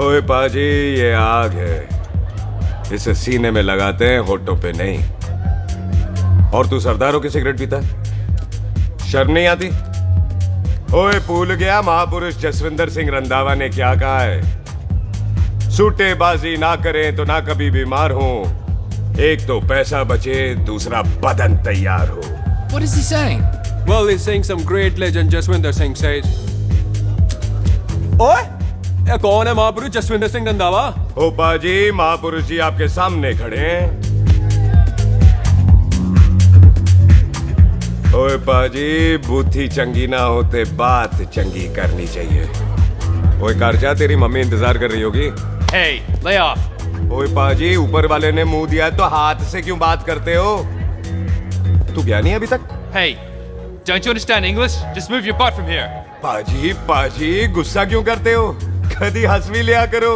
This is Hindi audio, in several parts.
ओए पाजी, ये आग है, इसे सीने में लगाते हैं, होठों पे नहीं। और तू सरदारों की सिगरेट पीता है? शर्म नहीं आती? ओए भूल गया महापुरुष जसविंदर सिंह रंधावा ने क्या कहा है? सूटेबाजी ना करें तो ना कभी बीमार हो। एक तो पैसा बचे, दूसरा बदन तैयार हो। What is he saying? Well, he's saying some great legend Jaswinder Singh says. ओए, ये कौन है महापुरुष जसविंदर सिंह रंधावा? ओ पाजी, महापुरुष जी आपके सामने खड़े हैं। ओए पाजी, बुद्धि चंगी ना होते बात चंगी करनी चाहिए। ओए कारचा, तेरी मम्मी इंतजार कर रही होगी। Hey, lay off. ओए पाजी, ऊपर वाले ने मुंह दिया है तो हाथ से क्यों बात करते हो? तू गया नहीं अभी तक? Hey, don't you understand English? Just move your butt from here. पाजी, गुस्सा क्यों करते हो? कभी हंस भी लिया करो।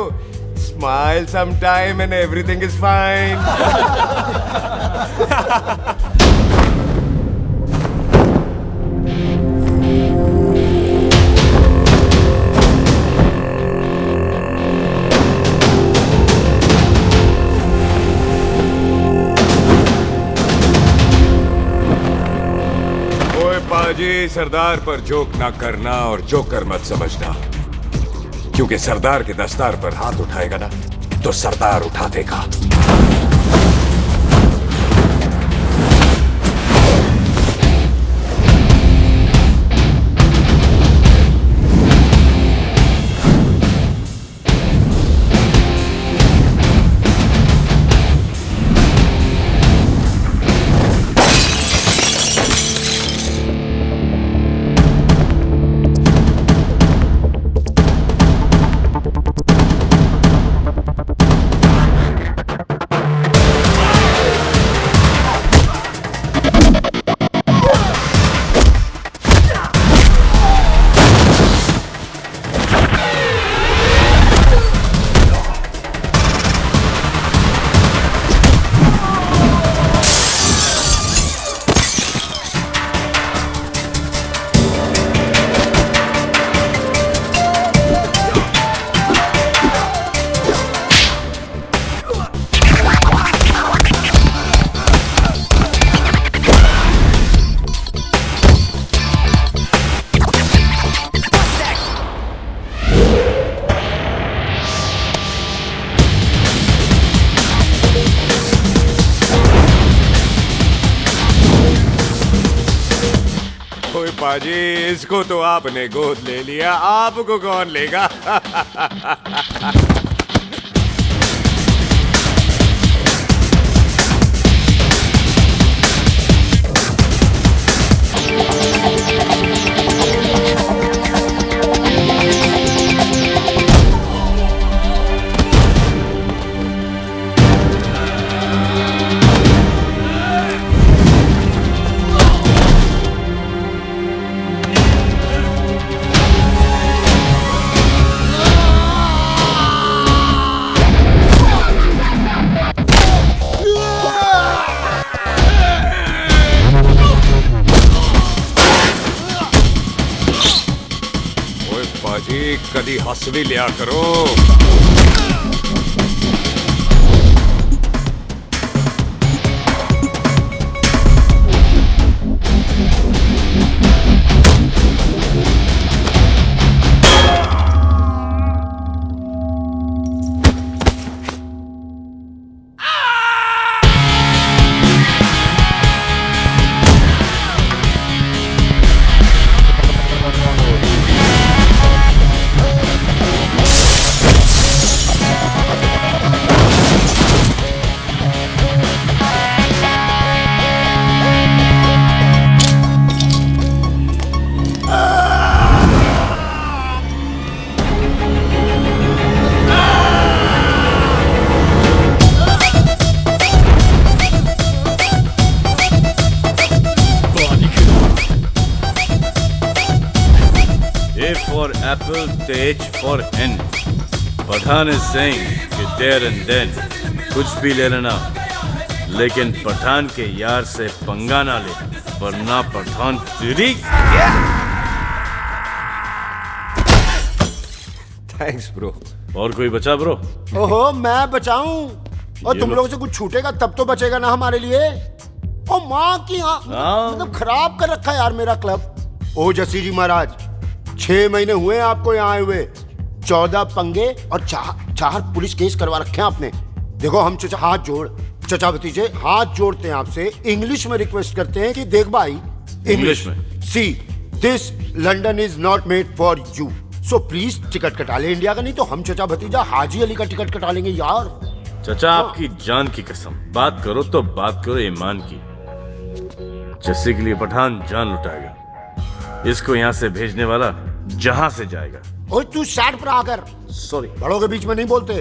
Smile sometime and everything is fine. पाजी, सरदार पर जोक ना करना और जोकर मत समझना, क्योंकि सरदार के दस्तार पर हाथ उठाएगा ना तो सरदार उठा देगा। पाजी, इसको तो आपने गोद ले लिया, आपको कौन लेगा? पाजी, कदी हंस भी लिया करो। for apple, the H for hen. Pathan is saying कि there and then कुछ भी ले लेना, लेकिन पठान के यार से पंगा ना ले, वरना पठान तेरी। Thanks, bro. और कोई बचा ब्रो? ओहो, मैं बचाऊं? और ये तुम लो। लोगों से कुछ छूटेगा तब तो बचेगा ना हमारे लिए। ओ माँ की मतलब खराब कर रखा है यार मेरा क्लब। ओ जस्सी जी महाराज, 6 महीने हुए आपको यहाँ आए हुए, 14 पंगे और 4 पुलिस केस करवा रखे हैं आपने। देखो हम चचा भतीजे हाथ जोड़ते हैं आपसे, इंग्लिश में रिक्वेस्ट करते हैं कि देख भाई, इंग्लिश में? See this London is not made for you, so please ticket कटा ले इंडिया का, नहीं तो हम चचा भतीजा हाजी अली का टिकट कटा लेंगे यार। चाचा आपकी जान की कसम, बात करो तो बात करो ईमान की। जस्सी के लिए पठान जान लुटाएगा, इसको यहाँ से भेजने वाला जहां से जाएगा। ओए तू साइड पर आकर, सॉरी, बड़ों के बीच में नहीं बोलते।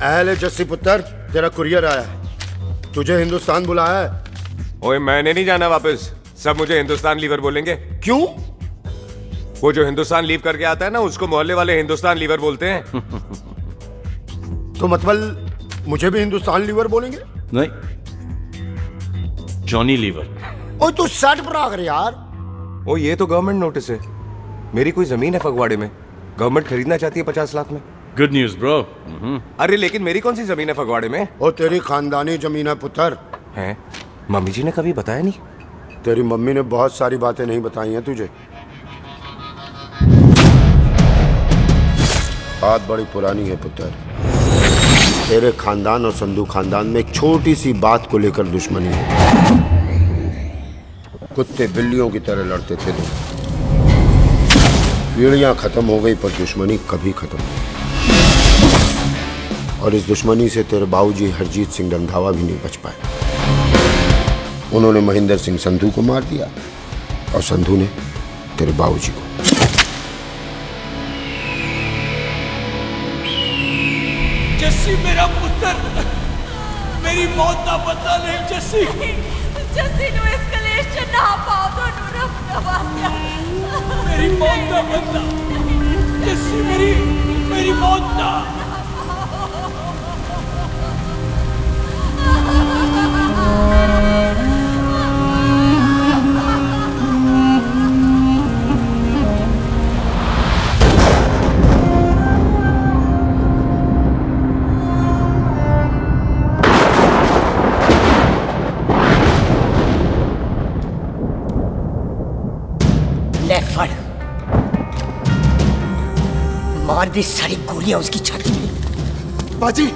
अहले जस्सी पुत्र, तेरा कुरियर आया है, तुझे हिंदुस्तान बुलाया है। ओए मैंने नहीं जाना वापस, सब मुझे हिंदुस्तान लीवर बोलेंगे। क्यों? वो जो हिंदुस्तान लीव करके आता है ना, उसको मोहल्ले वाले हिंदुस्तान लीवर बोलते हैं। तो मतलब मुझे भी हिंदुस्तान लीवर बोलेंगे? नहीं, जॉनी लीवर। ओए तू साइड पर आकर यार। ओ ये तो गवर्नमेंट नोटिस है, मेरी कोई जमीन है फगवाड़े में, गवर्नमेंट खरीदना चाहती है 50 लाख में। Good news bro. अरे लेकिन मेरी कौन सी जमीन है फगवाड़े में? ओ तेरी खानदानी जमीन है पुत्र। है? मम्मी जी ने कभी बताया नहीं। तेरी मम्मी ने बहुत सारी बातें नहीं बताई हैं तुझे। बात बड़ी पुरानी है पुत्र, तेरे खानदान और संधू खानदान में एक छोटी सी बात को लेकर दुश्मनी है। कुत्ते बिल्लियों की तरह लड़ते थे तुम, पीढ़ियां खत्म हो गई पर दुश्मनी कभी खत्म नहीं। और इस दुश्मनी से तेरे बाबूजी हरजीत सिंह रंधावा भी नहीं बच पाए। उन्होंने महेंद्र सिंह संधू को मार दिया और संधू ने तेरे बाबूजी को। जस्सी मेरा पुत्र, मेरी मौत का बदला ले जस्सी। जस्सी नु इस कलेश च ना पाओ दोनों रब नवाज़िया। मेरी मौत का बदला जस्सी, मेरी मौत का। ले फड़, मार दी सारी गोलियां उसकी छाती में। बाजी,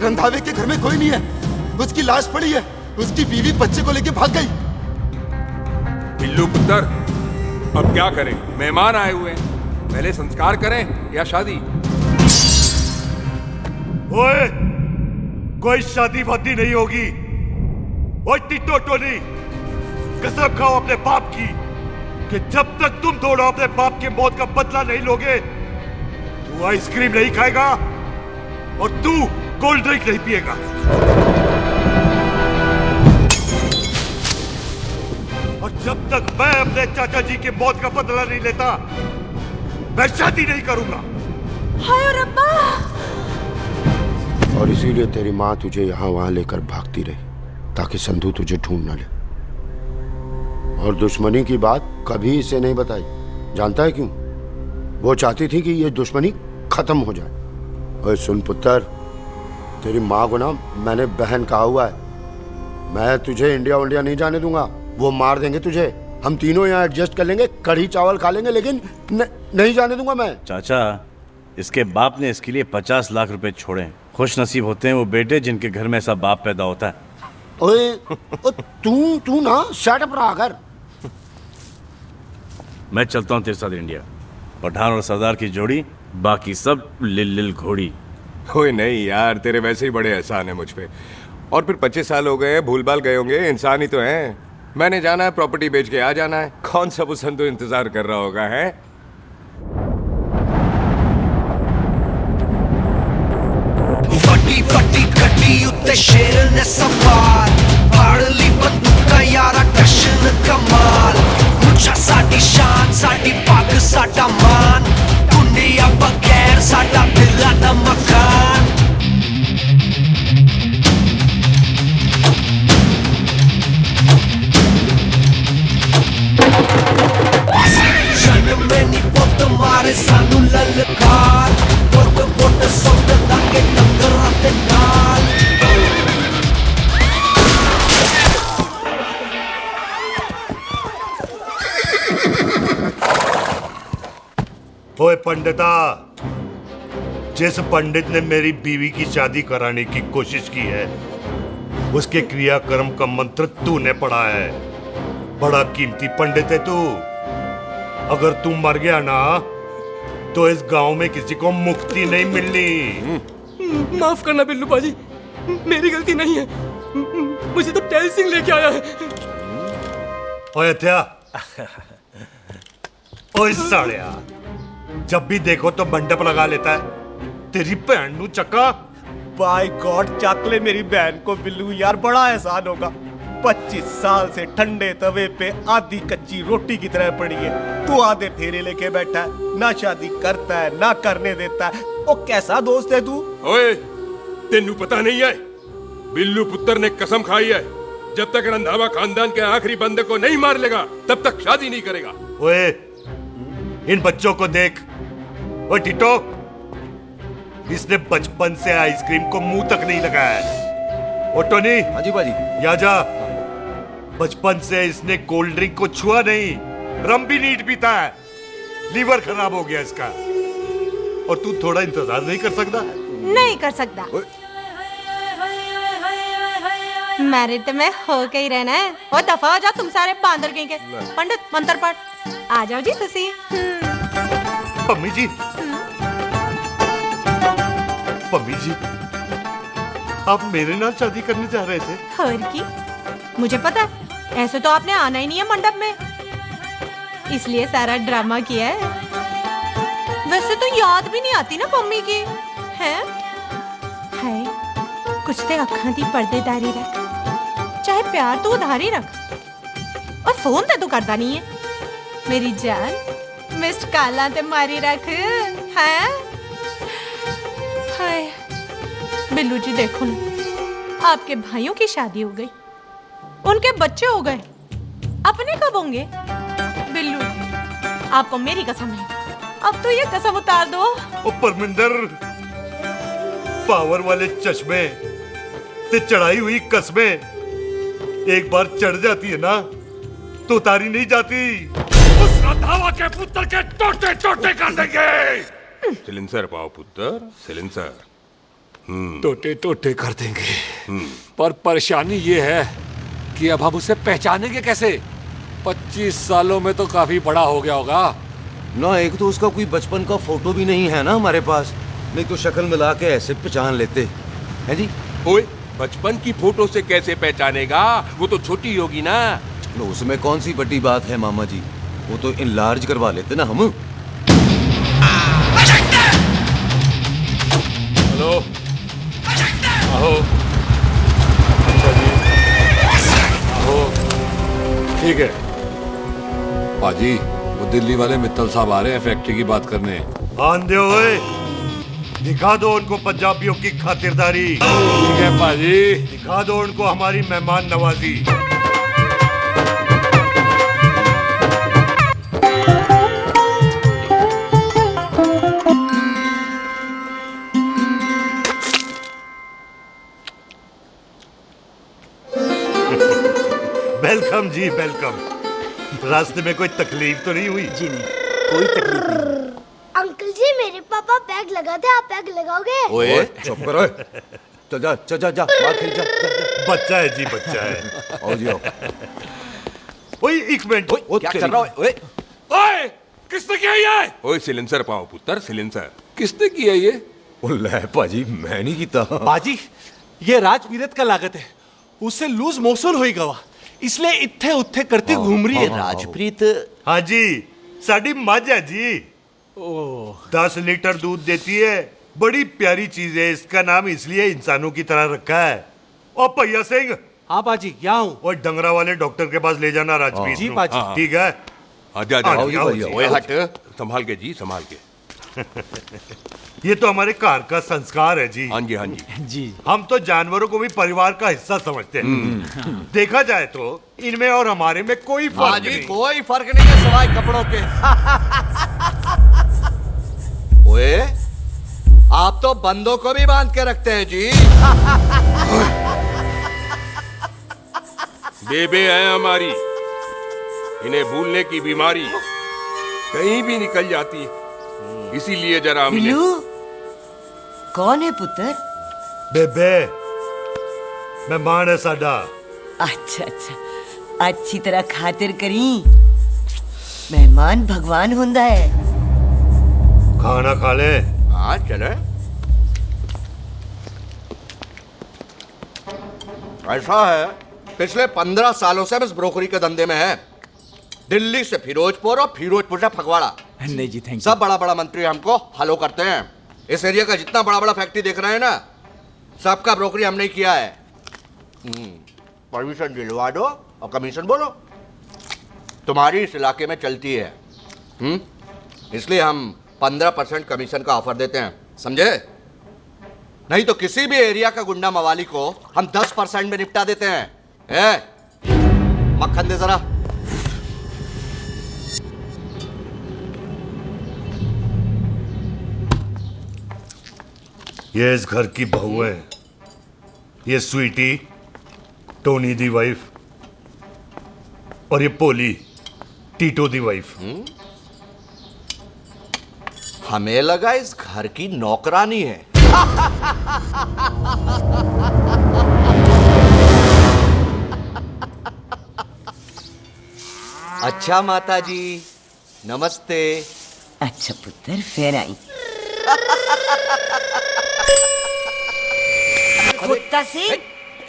रंधावे के घर में कोई नहीं है, उसकी लाश पड़ी है, उसकी बीवी बच्चे को लेके भाग गई। बिल्लू पुत्र, अब क्या करें? मेहमान आए हुए हैं, पहले संस्कार करें या शादी? ओए, कोई शादी वादी नहीं होगी। ओए टिट्टो टोनी, कसम खाओ अपने बाप की कि जब तक तुम दोनों अपने बाप के मौत का बदला नहीं लोगे, तू आइसक्रीम नहीं खाएगा और तू कोल्ड ड्रिंक नहीं पिएगा। और जब तक मैं अपने चाचा जी की मौत का बदला नहीं लेता, मैं शादी नहीं करूंगा। हाय रब्बा। और इसीलिए तेरी माँ तुझे यहाँ वहां लेकर भागती रही, ताकि संधू तुझे ढूंढ न ले। और दुश्मनी की बात कभी इसे नहीं बताई, जानता है क्यों? वो चाहती थी कि ये दुश्मनी खत्म हो जाए। और सुन पुत्र, तेरी माँ को ना मैंने बहन कहा हुआ है, मैं तुझे इंडिया नहीं जाने दूंगा। वो मार देंगे तुझे, हम तीनों यहाँ एडजस्ट कर लेंगे, कढ़ी चावल खा लेंगे, लेकिन नहीं जाने दूंगा मैं। चाचा, इसके बाप ने इसके लिए 50 लाख रुपए छोड़े। खुश नसीब होते हैं वो बेटे जिनके घर में ऐसा बाप पैदा होता है। ओए, तू ना शट अप रहा कर। मैं चलता हूँ तेरे साथ इंडिया। पठान और सरदार की जोड़ी, बाकी सब लिल घोड़ी। ओए नहीं यार, तेरे वैसे ही बड़े एहसान है मुझ पे। और फिर 25 साल हो गए, भूल भाल गए होंगे, इंसान ही तो हैं। मैंने जाना है, प्रॉपर्टी बेच के आ जाना है। कौन सा वो संधू इंतजार कर रहा होगा? है फटी फटी गड्डी उत्ते शेर ने सवार, फाड़ ली बंदूका यारा टशन कमाल। मुझा साडी शान, साडी पग, साडा मान, दुनिया बगैर साडा दिला दा मकान। जन्म में नी पुत मारे सानू ललकार, पुत ओए पंडिता, जिस पंडित ने मेरी बीवी की शादी कराने की कोशिश की है, उसके क्रियाकर्म का मंत्र तूने पढ़ा है। बड़ा कीमती पंडित है तू। अगर तू मर गया ना तो इस गांव में किसी को मुक्ति नहीं मिलनी। माफ करना बिल्लू बाजी, मेरी गलती नहीं है। मुझे तो टैल सिंह लेके आया है। ओए हत्या, ओए साड़िया, जब भी देखो तो मंडप लगा लेता है। तेरी भैन नू चक्का। बाय गॉड, चक ले मेरी बहन को बिल्लू यार, बड़ा एहसान होगा। 25 साल से ठंडे तवे पे आधी कच्ची रोटी की तरह पड़ी है। तू आधे फेरे लेके बैठा है, ना शादी करता है ना करने देता है। ओ कैसा दोस्त है तू? ओए, तेनू पता नहीं है, बिल्लू पुत्र ने कसम खाई है, जब तक रंधावा खानदान के आखिरी बंदे को नहीं मार लेगा तब तक शादी नहीं करेगा। ओए, इन बच्चों को देख। ओए टिटो, इसने बचपन से आइसक्रीम को मुंह तक नहीं लगाया है। ओ टोनी। हाँ जी बाजी। या जा। बचपन से इसने कोल्ड ड्रिंक को छुआ नहीं, रम भी नीट पीता है। लीवर खराब हो गया इसका। और तू थोड़ा इंतजार नहीं कर सकता? नहीं कर सकता। मैरिड में हो के ही रहना है। और दफा हो जाओ तुम सारे बांदर कहीं के। पंडित मंत्र पढ़। आ जाओ जी तुसी। पम्मी जी, पम्मी जी, आप मेरे नाल शादी करने जा रहे थे? और की मुझे पता है, ऐसे तो आपने आना ही नहीं है मंडप में, इसलिए सारा ड्रामा किया है। वैसे तो याद भी नहीं आती ना मम्मी की है। कुछ ते अखां दी पर्देदारी रख, चाहे प्यार तो उधारी रख, और फोन ते तू करता नहीं है। मेरी जान मिस्ड काला ते मारी रख है। हाय बिल्लू जी, देखो ना, आपके भाइयों की शादी हो गई, उनके बच्चे हो गए, अपने कब होंगे? बिल्लू आपको मेरी कसम है, अब तो ये कसम उतार दो। ओ परमिंदर, पावर वाले चश्मे ते चढ़ाई हुई कस्में एक बार चढ़ जाती है ना तो उतारी नहीं जाती। उस रंधावा के पुत्र के टोटे टोटे कर देंगे। सिलेंसर पाओ पुत्र, सिलेंसर। टोटे टोटे कर देंगे, पर परेशानी ये है कि अब हम उसे पहचानेंगे कैसे? 25 सालों में तो काफी बड़ा हो गया होगा ना। एक तो उसका कोई बचपन का फोटो भी नहीं है ना हमारे पास, नहीं तो शक्ल मिला के ऐसे पहचान लेते हैं जी। ओए, बचपन की फोटो से कैसे पहचानेगा? वो तो छोटी होगी ना। लो, उसमें कौन सी बड़ी बात है मामा जी, वो तो इनलार्ज करवा लेते ना हम। हेलो, आओ। अच्छा जी, आओ। ठीक है बाजी, वो दिल्ली वाले मित्तल साहब आ रहे हैं फैक्ट्री की बात करने। आंधे होए, दिखा दो उनको पंजाबियों की खातिरदारी। ठीक है बाजी, दिखा दो उनको हमारी मेहमान नवाजी। वेलकम जी, वेलकम। रास्ते में कोई तकलीफ तो नहीं हुई? जी नहीं, कोई तकलीफ नहीं। अंकल जी, मेरे पापा पैग लगाते, आप पैग लगाओगे? ओए चुप करो। चल जा चल जा जा, बाहर खेल जा, जा, जा। बच्चा है जी, बच्चा है। आओ जी आओ। ओए एक मिनट। क्या कर रहा है? ओए ओए, किसने किया ये? ओए सिलेंसर पाओ पुत्र, सिलेंसर। किसने किया ये? ले भाजी, मैं नहीं कीता। बाजी, ये राजपीरत का लागत है, उससे लूज मोशन होई गवा, इसलिए इत्थे उत्थे करती घूम रही है। राजप्रीत? हाँ जी, साड़ी मझ है जी। 10 लीटर दूध देती है, बड़ी प्यारी चीज है। इसका नाम इसलिए इंसानों की तरह रखा है। और भैया सिंह। हाँ बाजी, क्या हूँ? और डंगरा वाले डॉक्टर के पास ले जाना राजपीत जी को। बाजी। ठीक है। आजा आओ जी, आजा। आओ जी। ओए हट, संभाल के जी, संभाल के। ये तो हमारे घर का संस्कार है जी। हाँ जी, हाँ जी। जी, हम तो जानवरों को भी परिवार का हिस्सा समझते हैं। देखा जाए तो इनमें और हमारे में कोई फर्क नहीं। कोई फर्क नहीं है सिवाय कपड़ों के। ओए, आप तो बंदों को भी बांध के रखते हैं जी। बेबे है हमारी, इन्हें भूलने की बीमारी कहीं भी निकल जाती इसीलिए जरा हमने बिल्लू कौन है पुत्र? बेबे मेहमान है साडा। अच्छा अच्छा, अच्छी तरह खातिर करी। मेहमान भगवान हुंदा है। खाना खा ले। हाँ चले। ऐसा है, पिछले 15 सालों से हम इस ब्रोकरी के धंधे में है। दिल्ली से फिरोजपुर और फिरोजपुर से फगवाड़ा। नहीं जी थैंक सब बड़ा बड़ा मंत्री हमको फॉलो करते हैं। इस एरिया का जितना बड़ा बड़ा फैक्ट्री देख रहे हैं ना, सबका ब्रोकरी हमने ही किया है। परमिशन दिलवा दो और कमीशन बोलो। तुम्हारी इस इलाके में चलती है, इसलिए हम 15% कमीशन का ऑफर देते हैं, समझे? नहीं तो किसी भी एरिया का गुंडा मवाली को हम 10% में निपटा देते हैं। मक्खन दे जरा। ये इस घर की बहू है। ये स्वीटी टोनी दी वाइफ और ये पोली टीटो दी वाइफ। हमें लगा इस घर की नौकरानी है। अच्छा माता जी नमस्ते। अच्छा पुत्र फिर आई। कुत्ता सिंह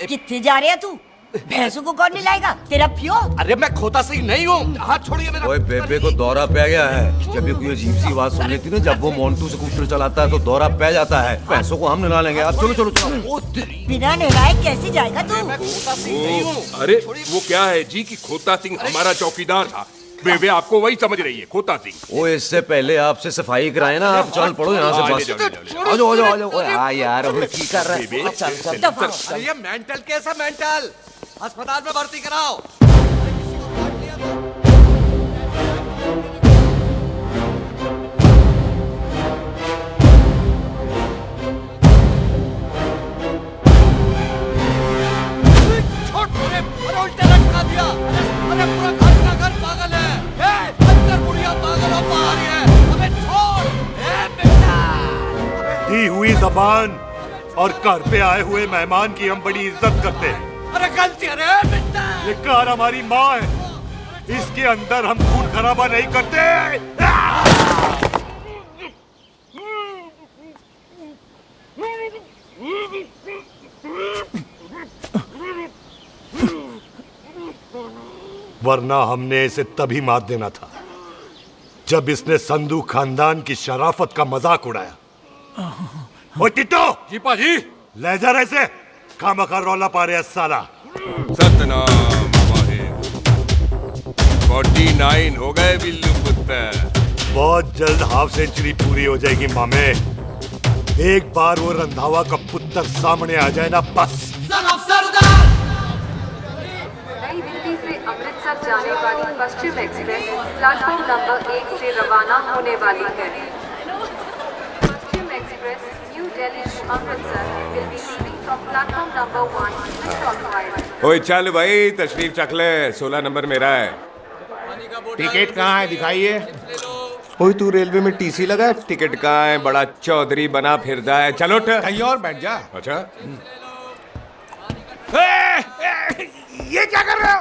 कितने जा रहे है तू? भैंसों को कौन निलाएगा? तेरा प्यो? अरे मैं खोता सिंह नहीं हूँ, हाथ छोड़िए मेरा। ओए बेबे को दौरा पै गया है। जब भी कोई अजीब सी आवाज सुन लेती ना, जब वो मोंटू स्कूटर चलाता है तो दौरा पै जाता है। पैसों को हम निला लेंगे। आप चलो चलो चलो। बिना नहलाए कैसे जाएगा तू? मैं खोता सिंह नहीं हूँ। अरे वो क्या है जी कि खोता सिंह हमारा चौकीदार था। बेबे आपको वही समझ रही है, खोता सिंह। ओ इससे पहले आपसे सफाई कराए ना, आप चल पड़ो यहाँ से बस। आ जाओ आ जाओ आ जाओ। ओए हाँ यार, अब की कर रहा है? चल चल। अरे ये मेंटल केस है, मेंटल। अस्पताल में भर्ती कराओ। उल्टा लटका दिया। अरे पूरा घर का घर पागल है। अंदर बुढ़िया पागल और बाहर है। अबे छोड़। बेटा दी हुई जबान और घर पे आए हुए मेहमान की हम बड़ी इज्जत करते हैं। अरे गलती है रे बेटा। ये कार हमारी माँ है, इसके अंदर हम खून खराबा नहीं करते। वरना हमने इसे तभी मार देना था जब इसने संधू खानदान की शराफत का मजाक उड़ाया। ओ टिट्टो जी पाजी। ले जा रहे से खामखा रौला पा रहे साला। सतनाम वाहे। 49 हो गए बिल्लू पुत्र। बहुत जल्द हाफ सेंचुरी पूरी हो जाएगी मामे। एक बार वो रंधावा का पुत्र सामने आ जाए ना, बस। नई दिल्ली से अमृतसर जाने वाली पश्चिम एक्सप्रेस प्लेटफॉर्म नंबर 1 से रवाना होने वाली है। Paschim express new Delhi to Amritsar will be leaving from platform number 1 with occupied। ओए चल भाई, तशरीफ चख ले। 16 नंबर मेरा है। टिकट कहाँ है दिखाइए। ओए तू रेलवे में टीसी लगा है? टिकट कहाँ है? बड़ा चौधरी बना फिरदा है। चलो उठ। कहीं और बैठ जा। अच्छा ये क्या कर रहे हो?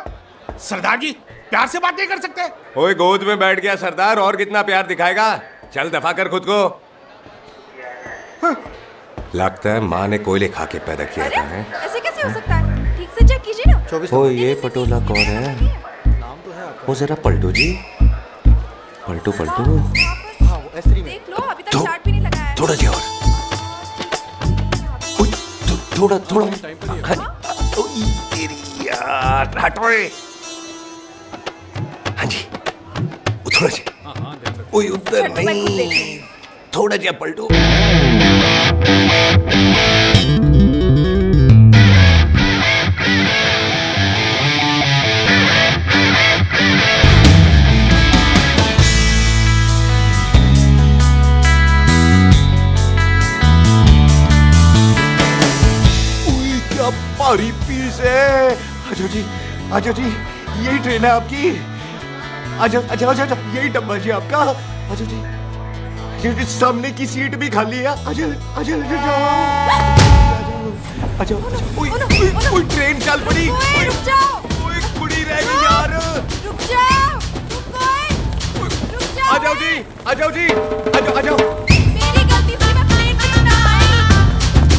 सरदार जी प्यार से बात नहीं कर सकते? ओए गोद में बैठ गया सरदार, और कितना प्यार दिखाएगा? चल दफा कर खुद को। लगता है माँ ने कोयले खा के पैदा किया था। ऐसे कैसे हो सकता है? ठीक से चेक कीजिए ना। ओ ये पटोला कौन है? वो जरा पलटू जी, पलटू पलटू। देख लो, अभी तक स्टार्ट भी नहीं लगाया है। थोड़ा जी और। थोड़ा थोड़ा। तेरी यार हटो। हाँ जी थोड़ा जी। ओए उधर नहीं, थोड़ा जी पलटो। भारी पीस है। आजो जी यही ट्रेन है आपकी। आजो अच्छा अच्छा अच्छा, यही डब्बा जी आपका। आजो जी सामने की सीट भी खाली है। आजा आजा आजा ओए ट्रेन चल पड़ी। रुक जाओ, ओए कुड़ी रह गई यार। रुक जाओ, रुक जाओ। आ जाओ जी, आ जाओ जी, आ जाओ आ जाओ। मेरी गलती थी, मैं प्लेन में ना आई।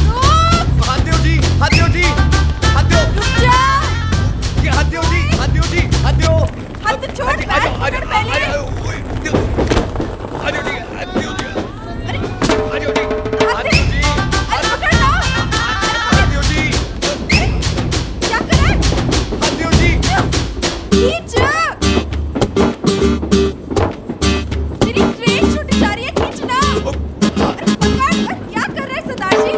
रुक, हाथ दो जी, हाथ दो जी, हाथ दो। रुक जाओ। ये हाथ दो जी, हाथ दो जी, हाथ दो। हाथ तो छोड़, आ जाओ आ जाओ पहले। आ जाओ आ जाओ जी, हाथ दो जी, आ जाओ जी, हाथ दो जी, अरे पकड़ लो। हाथ दो जी, क्या करे? हाथ दो जी। खींच। मेरी ट्रेन छूट जा रही है, खींचना। अरे पकड़, क्या कर रहे हैं सरदार जी?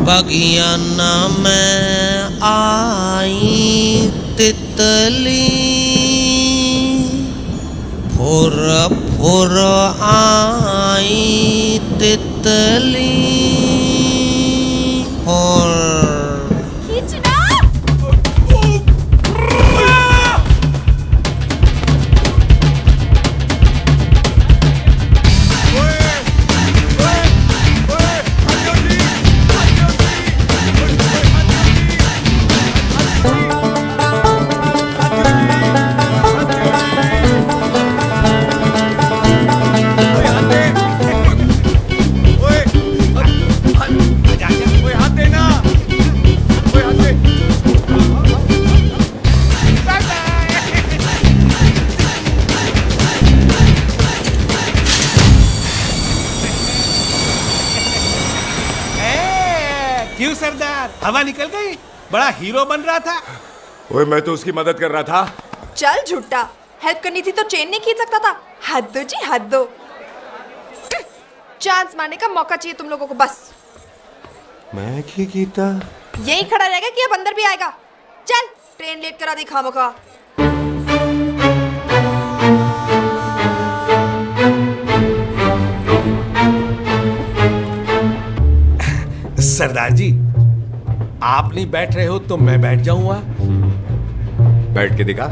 बगियाना में आई तितली, फुर फुर आई तितली, फुर। खींचना। क्यों सरदार, हवा निकल गई? बड़ा हीरो बन रहा था। ओए मैं तो उसकी मदद कर रहा था। चल झूठा, हेल्प करनी थी तो चेन नहीं खींच सकता था। हद दो जी, हद दो। चांस मारने का मौका चाहिए तुम लोगों को बस। मैं की कीता? यही खड़ा रहेगा कि अब अंदर भी आएगा? चल, ट्रेन लेट करा दी खामोखा। सरदार जी, आप नहीं बैठ रहे हो तो मैं बैठ जाऊंगा। बैठ के दिखा।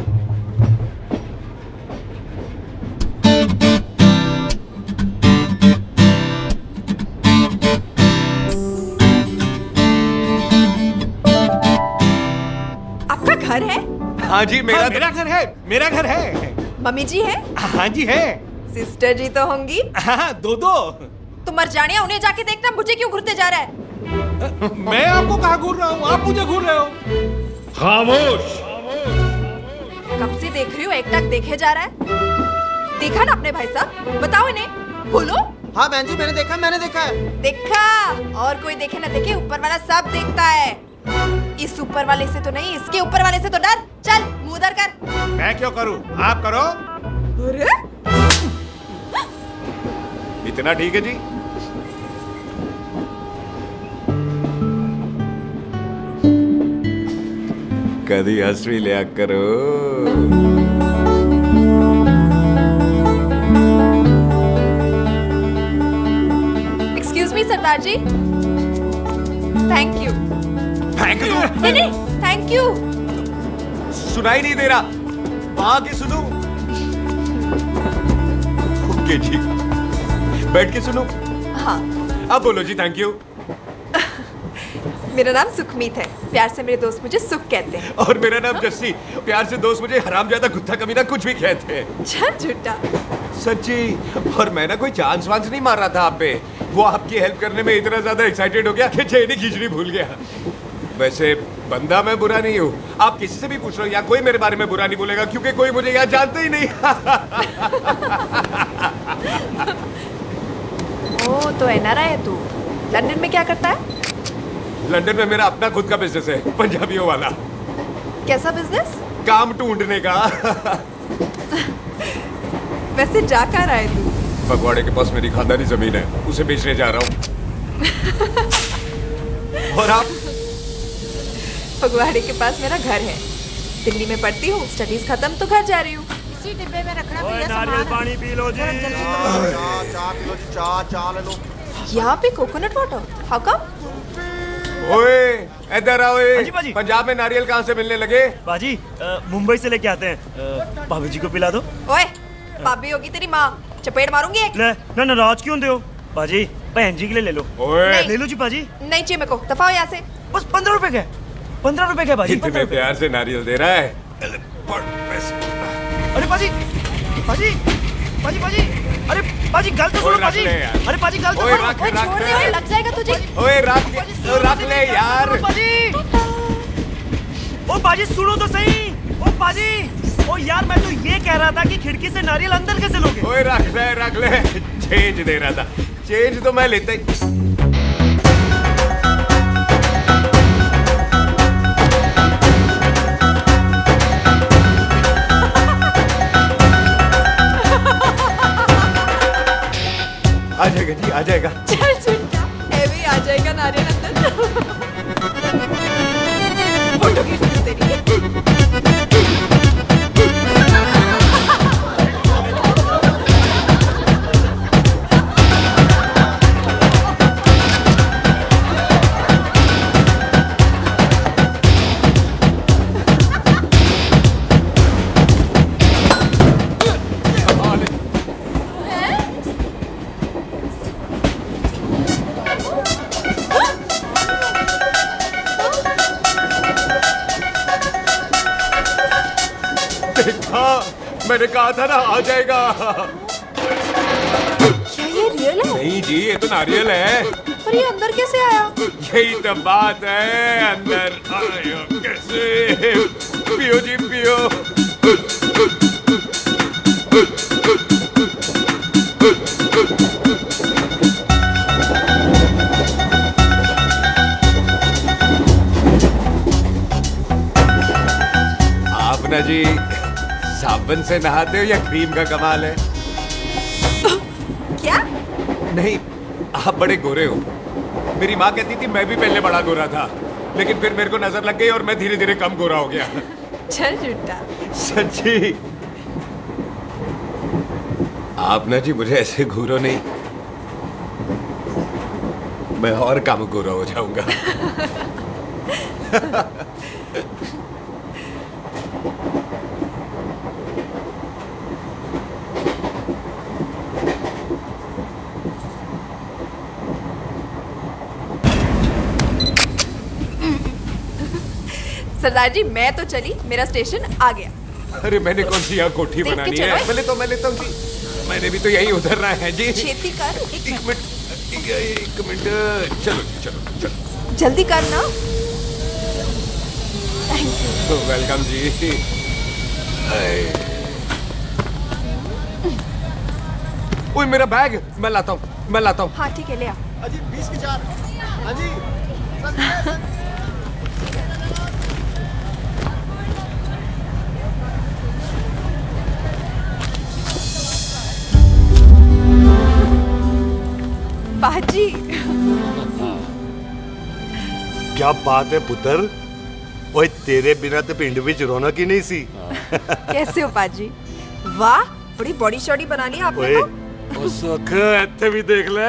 आपका घर है? हाँ जी, मेरा मेरा घर है, मेरा घर है। मम्मी जी है? हाँ जी है। सिस्टर जी तो होंगी? हाँ, दो दो। तुम मर जाने, उन्हें जाके देखना मुझे क्यों घूरते जा रहा है। मैं आपको कहाँ घूर रहा हूँ, आप मुझे घूर रहे हो। खामोश। कब से देख रही हूँ, एक टक देखे जा रहा है। देखा ना अपने भाई साहब, बताओ इन्हें। बोलो। हाँ बहन जी, मैंने देखा है। देखा? और कोई देखे ना देखे, ऊपर वाला सब देखता है। इस ऊपर वाले से तो नहीं, इसके ऊपर वाले से तो डर। चल मुंह उधर कर। मैं क्यों करूँ, आप करो। अरे इतना ठीक है जी। कभी हंसवी लिया करो। Excuse me Sardar ji. Thank you. Thank you? नहीं नहीं, थैंक यू। सुनाई नहीं दे रहा, वहां के सुनो। ओके जी, बैठ के सुनो। हाँ। अब बोलो जी थैंक यू। मेरा नाम सुखमीत है, प्यार से मेरे दोस्त मुझे सुख कहते हैं। और मेरा नाम जस्सी, प्यार से दोस्त मुझे हरामजादा, कुत्ता कमीना कुछ भी कहते हैं। चल झूठा। सच्ची। और मैं ना कोई चांस वांस नहीं मार रहा था आप पे, वो आपकी हेल्प करने में इतना ज्यादा एक्साइटेड हो गया कि चेन ही खींचनी भूल गया। वैसे बंदा मैं बुरा नहीं हूँ, आप किसी से भी पूछ लो, यहाँ कोई मेरे बारे में बुरा नहीं बोलेगा क्योंकि कोई मुझे यहाँ जानता ही नहीं। ओ तो एनआरआई है तू। लंदन में क्या करता है? लंदन में मेरा अपना खुद का बिजनेस है, पंजाबियों वाला। कैसा बिजनेस? काम ढूंढने का। वैसे जा कहाँ रहा है तू? फगवाड़े के पास मेरी खानदानी जमीन है, उसे बेचने जा रहा हूँ। और आप? फगवाड़े के पास मेरा घर है, दिल्ली में पढ़ती हूँ, स्टडीज खत्म तो घर जा रही हूँ। इसी डिब्बे में रखना भैया नारियल सामान। पानी पी लो जी। चाय पी लो जी, चाय ले लो। यहाँ पे कोकोनट वाटर? How come? ओए इधर आओ। हाँ जी, बाजी। पंजाब में नारियल कहाँ से मिलने लगे? बाजी मुंबई से लेके आते हैं। भाभी जी को पिला दो। ओए भाभी होगी तेरी माँ, चपेट मारूंगी एक। ले ना नाराज क्यों हो बाजी, बहन जी के लिए ले लो। ओए ले लो जी बाजी। नहीं चाहिए मेरे को, दफा हो यहाँ से। बस 15 रुपए के, 15 रुपए के बाजी। इतने प्यार से नारियल दे रहा है। अरे बाजी बाजी बाजी बाजी, अरे बाजी गल तो सुनो बाजी। अरे बाजी गल तो सुनो। ओए छोड़ दे, ओए लग जाएगा तुझे। ओए रख ले यार। बाजी ओ बाजी सुनो तो सही। ओ बाजी ओ यार, मैं तो ये कह रहा था कि खिड़की से नारियल अंदर कैसे लोगे? ओए रख ले। चेंज दे रहा था, चेंज तो मैं लेता ही। आ जाएगा जी, आ जाएगा। चल चिंटा, भी आ जाएगा नारियल अंदर। फोटो खींच ली तेरी। मैंने कहा था ना आ जाएगा। क्या ये रियल है? नहीं जी, ये तो नारियल है। पर ये अंदर कैसे आया? यही तो बात है, अंदर आया कैसे? पियो जी पियो। आप ना जी साबुन से नहाते हो या क्रीम का कमाल है? क्या? नहीं, आप बड़े गोरे हो। मेरी माँ कहती थी मैं भी पहले बड़ा गोरा था, लेकिन फिर मेरे को नजर लग गई और मैं धीरे धीरे कम गोरा हो गया। चल झूठा। सच्ची। आप ना जी मुझे ऐसे घूरो नहीं, मैं और कम गोरा हो जाऊंगा। सरदार जी मैं तो चली, मेरा स्टेशन आ गया। अरे मैंने कौन सी यहाँ कोठी देख के बनानी चलो। है? पहले तो मैं लेता हूँ जी। मैंने भी तो यही उतरना है जी। छेती कर। एक मिनट। चलो जी, चलो चलो। जल्दी कर ना। Thank you. वेलकम जी। ओए मेरा बैग मैं लाता हूँ। हाँ ठीक है, ले आ। अजी 20 के 4। अजी बाजी। क्या बात है पुत्र। ओए तेरे बिना तो पिंड विच रौनक ही नहीं सी। कैसे हो बाजी? वाह, बड़ी बॉडी शॉडी बना ली आपने तो। ओ सुख, इत्थे भी देख ले।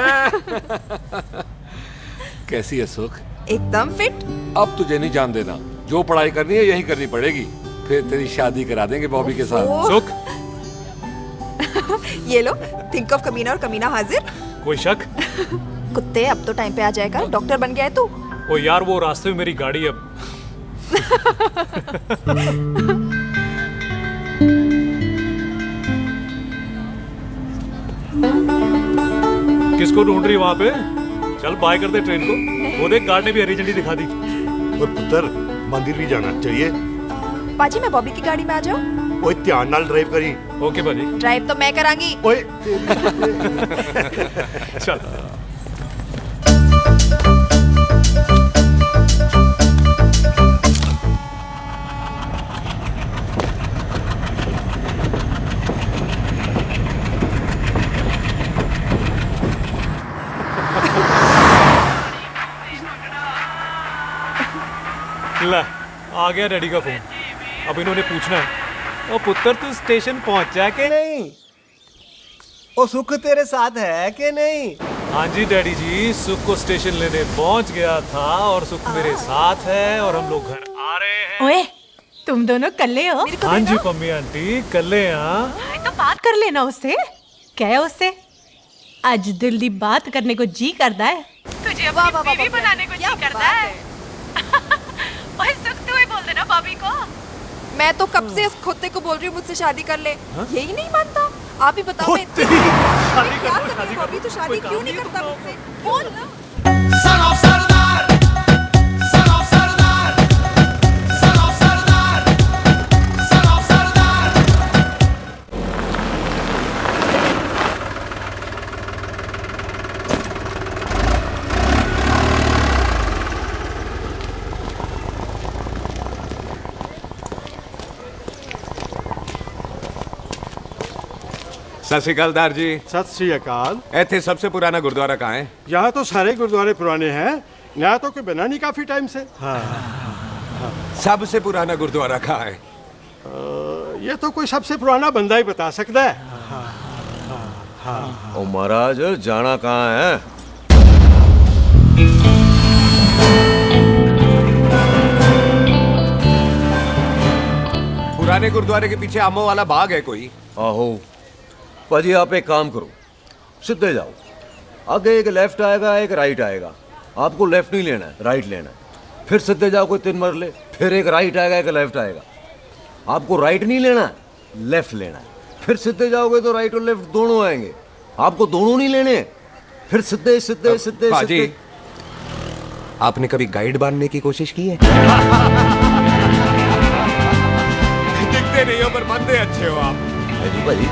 कैसी है सुख? एकदम फिट। अब तुझे नहीं जान देना, जो पढ़ाई करनी है यही करनी पड़ेगी। फिर तेरी शादी करा देंगे बॉबी के साथ। सुख, ये लो, थिंक ऑफ कमीना और कमीना हाजिर। कोई शक? कुत्ते, अब तो टाइम पे आ जाएगा। डॉक्टर बन गया है तू। ओ यार, वो रास्ते में मेरी गाड़ी अब। किसको ढूंढ रही वहां पे? चल बाय कर दे ट्रेन को। वो देख, गार्ड ने भी हरी झंडी दिखा दी। और पुत्र मंदिर भी जाना चाहिए। बाजी मैं बॉबी की गाड़ी में आ जाऊं? ओए ध्यान नाल ड्राइव करी। ओके बाजी। ड्राइव तो मैं करांगी। ओए चल। ला, आ गया डैडी का फोन। अब इन्होंने पूछना है, ओ पुत्र तू स्टेशन पहुंचा के नहीं? ओ सुख तेरे साथ है कि नहीं? हाँ जी डैडी जी, सुख को स्टेशन लेने पहुंच गया था और सुख मेरे साथ है और हम लोग घर आ रहे हैं। ओए, तुम दोनों कल्ले हो? हाँ जी पम्मी आंटी, कल्ले हाँ। तो बात कर लेना उससे। क्या है उससे? आज दिल दी बात करने को जी करता है। तुझे अपनी बीवी बनाने को जी करता है। ओए सुख, तू ही बोल देना भाभी को। मैं तो कब से इस खोते को बोल रही हूँ मुझसे शादी कर ले, यही नहीं मानता। आप ही बताओ मैं शादी क्या कर लो, कर रही हूँ अभी, तो शादी क्यों नहीं करता मुझसे? बोल ना। Son of Sardar, son of Sardar, son of Sardar, son of Sardar. सत श्री अकाल दार जी। सत श्री अकाल। ਇੱਥੇ सबसे पुराना गुरुद्वारा कहाँ है? यहाँ तो सारे गुरुद्वारे पुराने हैं, नया तो कोई बना नहीं काफी टाइम से। सबसे पुराना गुरुद्वारा कहाँ है? ये तो कोई सबसे पुराना बंदा ही बता सकता है। ओ महाराज जाना कहाँ है? पुराने गुरुद्वारे के पीछे आमों वाला बाग है कोई? आहो भाजी, आप एक काम करो, सीधे जाओ। आगे एक लेफ्ट आएगा, एक राइट आएगा। आपको लेफ्ट नहीं लेना है, राइट लेना है। फिर सीधे जाओ कोई 3 मरले, फिर एक राइट आएगा, एक लेफ्ट आएगा। आपको राइट नहीं लेना है, लेफ्ट लेना है। फिर सीधे जाओगे तो राइट और लेफ्ट दोनों आएंगे। आपको दोनों नहीं लेने, फिर सीधे सीधे सीधे बाजी, सीधे। आपने कभी गाइड बांधने की कोशिश की है? दिखते नहीं हो पर बंदे अच्छे हो आप। जी भाजी।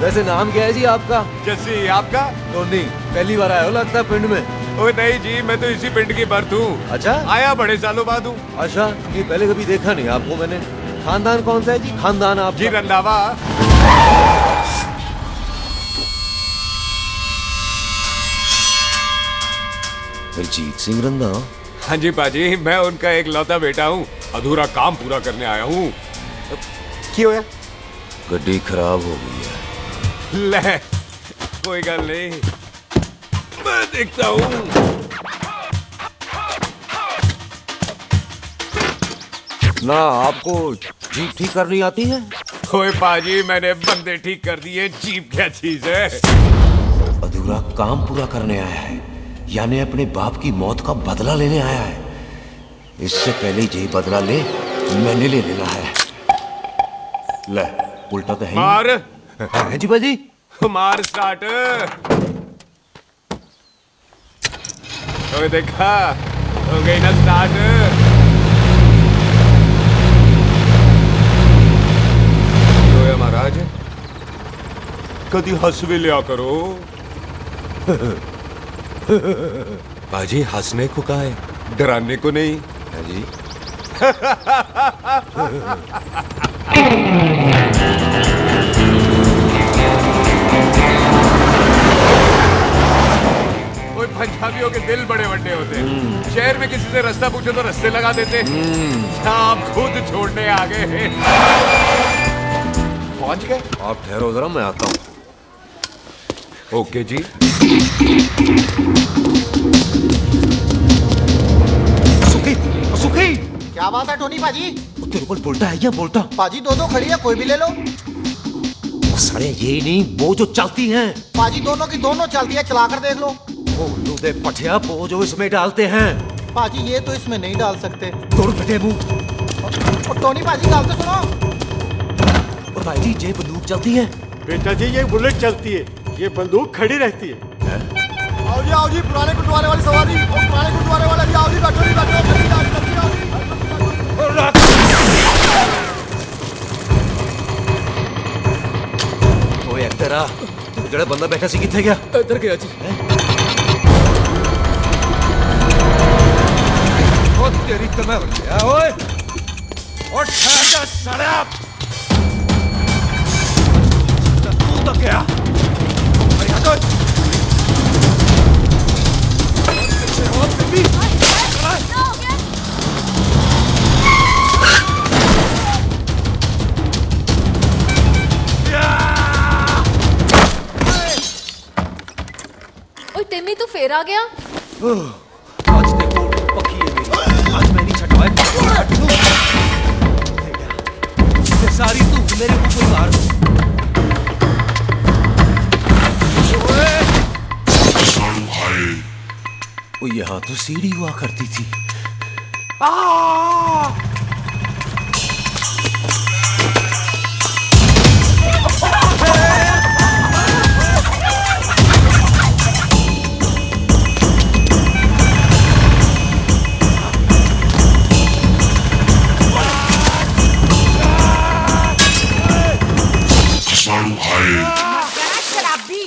वैसे नाम क्या है जी आपका? जस्सी, आपका? टोनी। पहली बार आए हो लगता है पिंड में। ओ नहीं जी, मैं तो इसी पिंड की बर्थ हूँ। अच्छा, आया बड़े सालों बाद हूँ। अच्छा, ये पहले कभी देखा नहीं आपको मैंने। खानदान कौन सा है जी? खानदान आप जी रंधावा। दिलजीत सिंह रंधावा? हाँ जी पाजी, मैं उनका एक लौता बेटा हूँ। अधूरा काम पूरा करने आया हूँ। क्यों है? गड्डी खराब हो गई है। ले, कोई गल नहीं, मैं देखता हूँ। ना आपको जीप ठीक करनी आती है? ओए पाजी, मैंने बंदे ठीक कर दिए, जीप क्या चीज है? अधूरा काम पूरा करने आया है, यानी अपने बाप की मौत का बदला लेने आया है। इससे पहले ये बदला ले, मैंने ले लेना है। ले, उल्टा तो है ही। मार। है जी बाजी। मार स्टार्ट। ओए देखा, हो गई ना स्टार्ट। तो महाराज, कभी हंस भी लिया करो। बाजी, हंसने को कहा है, डराने को नहीं है जी। कोई पंजाबियों के दिल बड़े बड़े होते हैं। शहर में किसी से रास्ता पूछो तो रास्ते लगा देते। आप खुद छोड़ने आ गए। पहुंच गए? आप ठहरो जरा, मैं आता हूँ। ओके जी। सुखी, सुखी। क्या बात है टोनी पाजी? तेरे को बोलता है या बोलता? पाजी दो खड़ी है, कोई भी ले लो। सारे ये नहीं, वो जो चलती हैं। पाजी दोनों की दोनों चलती है, चला कर देख लो। वो लूदे पठिया, वो जो इसमें डालते हैं। पाजी ये तो इसमें नहीं डाल सकते। तोड़ बेटे मुंह। और टोनी पाजी गाल तो सुनो। और भाई जी, ये बंदूक चलती है? बेटा जी, ये बुलेट चलती है, ये बंदूक खड़ी रहती है। आओ जी, पुराने गुरुद्वारे वाली सवारी। पुराने गुरुद्वारे वाले जी, आओ जी, बैठो जी, बैठो। ओए तेरा ਜਿਹੜਾ ਬੰਦਾ ਬੈਠਾ ਸੀ ਕਿੱਥੇ ਗਿਆ? इधर गया जी। ओ तेरी तो मैं ओए और ठहर जा साला। तू तो क्या? अरे हटो। ओए टिम्मी तू फिर आ गया। आज देखो पक्की है मेरी, आज मैं नहीं छटवाए सारी तू मेरे ऊपर मार दो। ओ यहाँ तो सीढ़ी हुआ करती थी। शराबी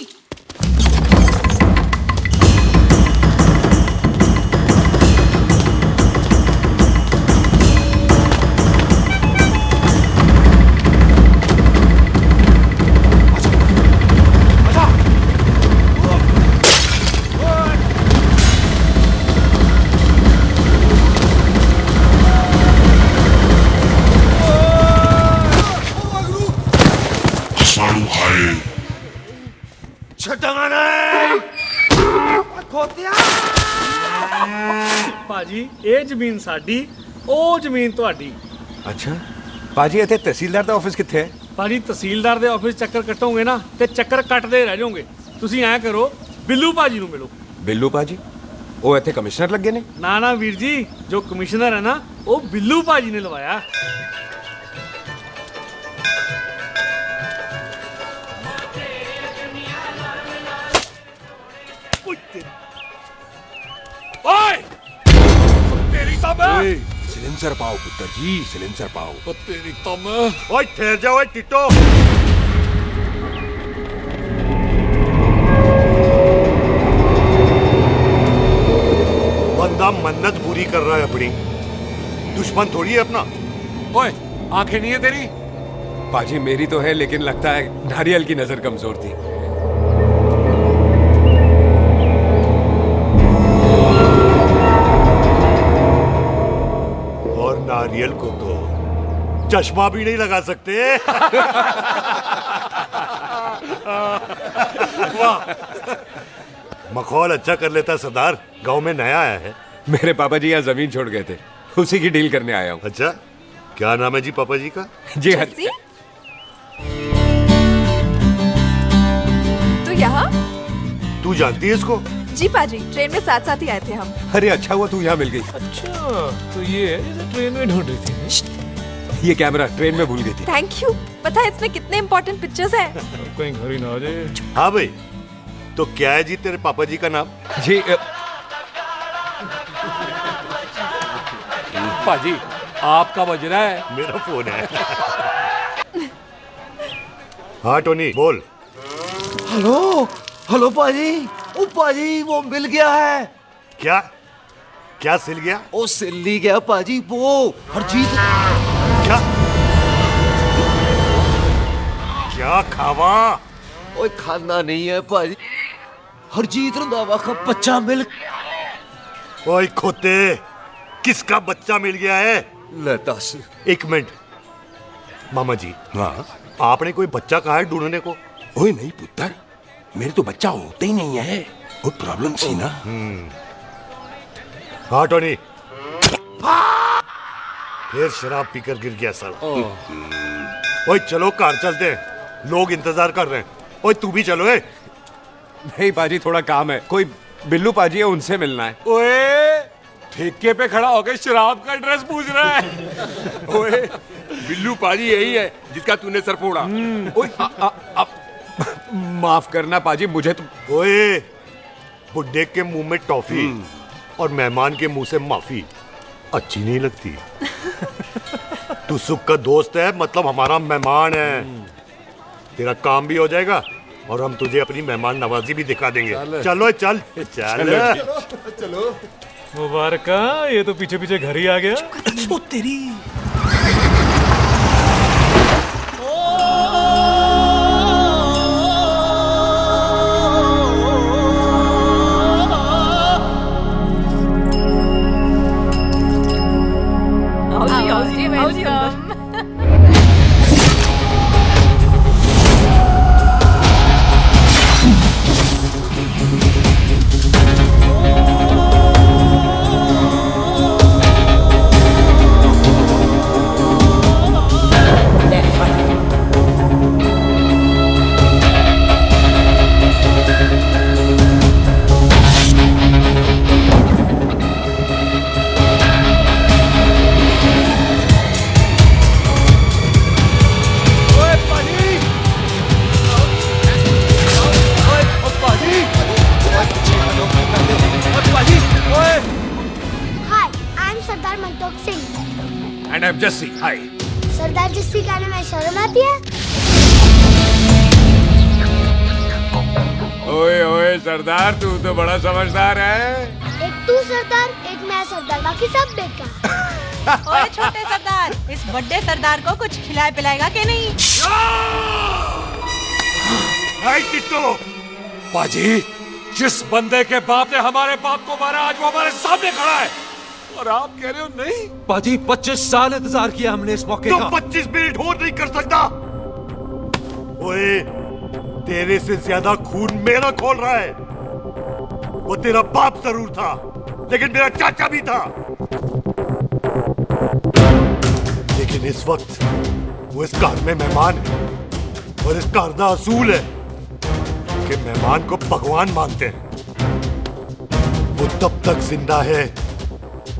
ਭਾਜੀ ਇਹ ਜ਼ਮੀਨ ਸਾਡੀ, ਉਹ ਜ਼ਮੀਨ ਤੁਹਾਡੀ। ਅੱਛਾ ਭਾਜੀ, ਇੱਥੇ ਤਹਿਸੀਲਦਾਰ ਦਾ ਆਫਿਸ ਕਿੱਥੇ ਹੈ? ਭਾਜੀ ਤਹਿਸੀਲਦਾਰ ਦੇ ਆਫਿਸ ਚੱਕਰ ਕੱਟੋਗੇ ਨਾ ਤੇ ਚੱਕਰ ਕੱਟਦੇ ਰਹਿ ਜਾਓਗੇ। ਤੁਸੀਂ ਐਂ ਕਰੋ, ਬਿੱਲੂ ਭਾਜੀ ਨੂੰ ਮਿਲੋ। ਬਿੱਲੂ ਭਾਜੀ? ਉਹ ਇੱਥੇ ਕਮਿਸ਼ਨਰ ਲੱਗੇ ਨੇ? ਨਾ ਨਾ ਵੀਰ ਜੀ, ਜੋ ਕਮਿਸ਼ਨਰ ਹੈ ਨਾ ਉਹ ਬਿੱਲੂ ਭਾਜੀ ਨੇ ਲਵਾਇਆ। ओए तेरी तब सिलेंसर पाओ पुत्र जी, सिलेंसर पाओ। तेरी तब ओए ठहर जाओ, ओए टिट्टो। बंदा मन्नत पूरी कर रहा है अपनी, दुश्मन थोड़ी है अपना। ओए आंखें नहीं है तेरी? पाजी मेरी तो है, लेकिन लगता है नारियल की नजर कमजोर थी। और नारियल को तो चश्मा भी नहीं लगा सकते। वाह, मखौल अच्छा कर लेता सरदार। गांव में नया आया है। मेरे पापा जी यहाँ जमीन छोड़ गए थे, उसी की डील करने आया हूँ। अच्छा, क्या नाम है जी पापा जी का? जी हाँ। तो यहाँ तू जानती है इसको? जी पाजी, ट्रेन में साथ साथ ही आए थे हम। अरे अच्छा हुआ तू यहाँ मिल गई। अच्छा तो ये है जिसे ट्रेन में ढूंढ रही थी। ये कैमरा ट्रेन में भूल गई थी। Thank you. पता है इसमें कितने इम्पोर्टेंट पिक्चर्स हैं? कहीं घर ही ना आ जाए। हाँ भाई, तो क्या है जी तेरे पापा जी का नाम? जी पाजी आपका बज रहा है। मेरा फोन है। हाँ टोनी बोल। हेलो हेलो पाजी। ओ पाजी वो मिल गया है। क्या क्या सिल गया? ओ सिल्ली गया पाजी, वो हरजीत। क्या क्या खावा? ओए खाना नहीं है पाजी, हरजीत रंधावा का बच्चा मिल। ओए खोते, किसका बच्चा मिल गया है? ले दस। एक मिनट मामा जी। हाँ, आपने कोई बच्चा कहा है ढूंढने को? ओए नहीं पुत्र, मेरे तो बच्चा होता ही नहीं है। वो प्रॉब्लम थी ना। हाँ टोनी, फिर शराब पीकर गिर गया सर। ओए चलो कार चलते हैं, लोग इंतजार कर रहे हैं। ओए तू भी चलो। नहीं पाजी, थोड़ा काम है। कोई बिल्लू पाजी है, उनसे मिलना है। ओए ठेके पे खड़ा होकर शराब का एड्रेस पूछ रहा है। ओए बिल्लू पाजी यही है जिसका तूने सर फोड़ा। ओए माफ करना पाजी, मुझे तो। ओए बुड्ढे के मुंह में टॉफी और मेहमान के मुंह से माफी अच्छी नहीं लगती। तू सुख का दोस्त है, मतलब हमारा मेहमान है। तेरा काम भी हो जाएगा और हम तुझे अपनी मेहमान नवाजी भी दिखा देंगे। चलो चल चल चलो। मुबारक, ये तो पीछे पीछे घर ही आ गया। ओ तेरी। And I am Jassi. Hi. Sardar Jassi कहने में शर्म आती है? ओए ओए सरदार, तू तो बड़ा समझदार है। एक तू सरदार, एक मैं सरदार, बाकी सब बेकार। ओए छोटे सरदार, इस बड़े सरदार को कुछ खिलाए पिलाएगा कि नहीं? टिट्टो, पाजी, जिस बंदे के बाप ने हमारे बाप को मारा आज वो हमारे सामने खड़ा है और आप कह रहे हो नहीं? पाजी 25 साल इंतजार किया हमने इस मौके तो का। 25 मिनट और नहीं कर सकता। ओए, तेरे से ज्यादा खून मेरा खोल रहा है। वो तेरा बाप जरूर था, लेकिन मेरा चाचा भी था। लेकिन इस वक्त वो इस घर में मेहमान है और इस घर का असूल है कि मेहमान को भगवान मानते हैं। वो तब तक जिंदा है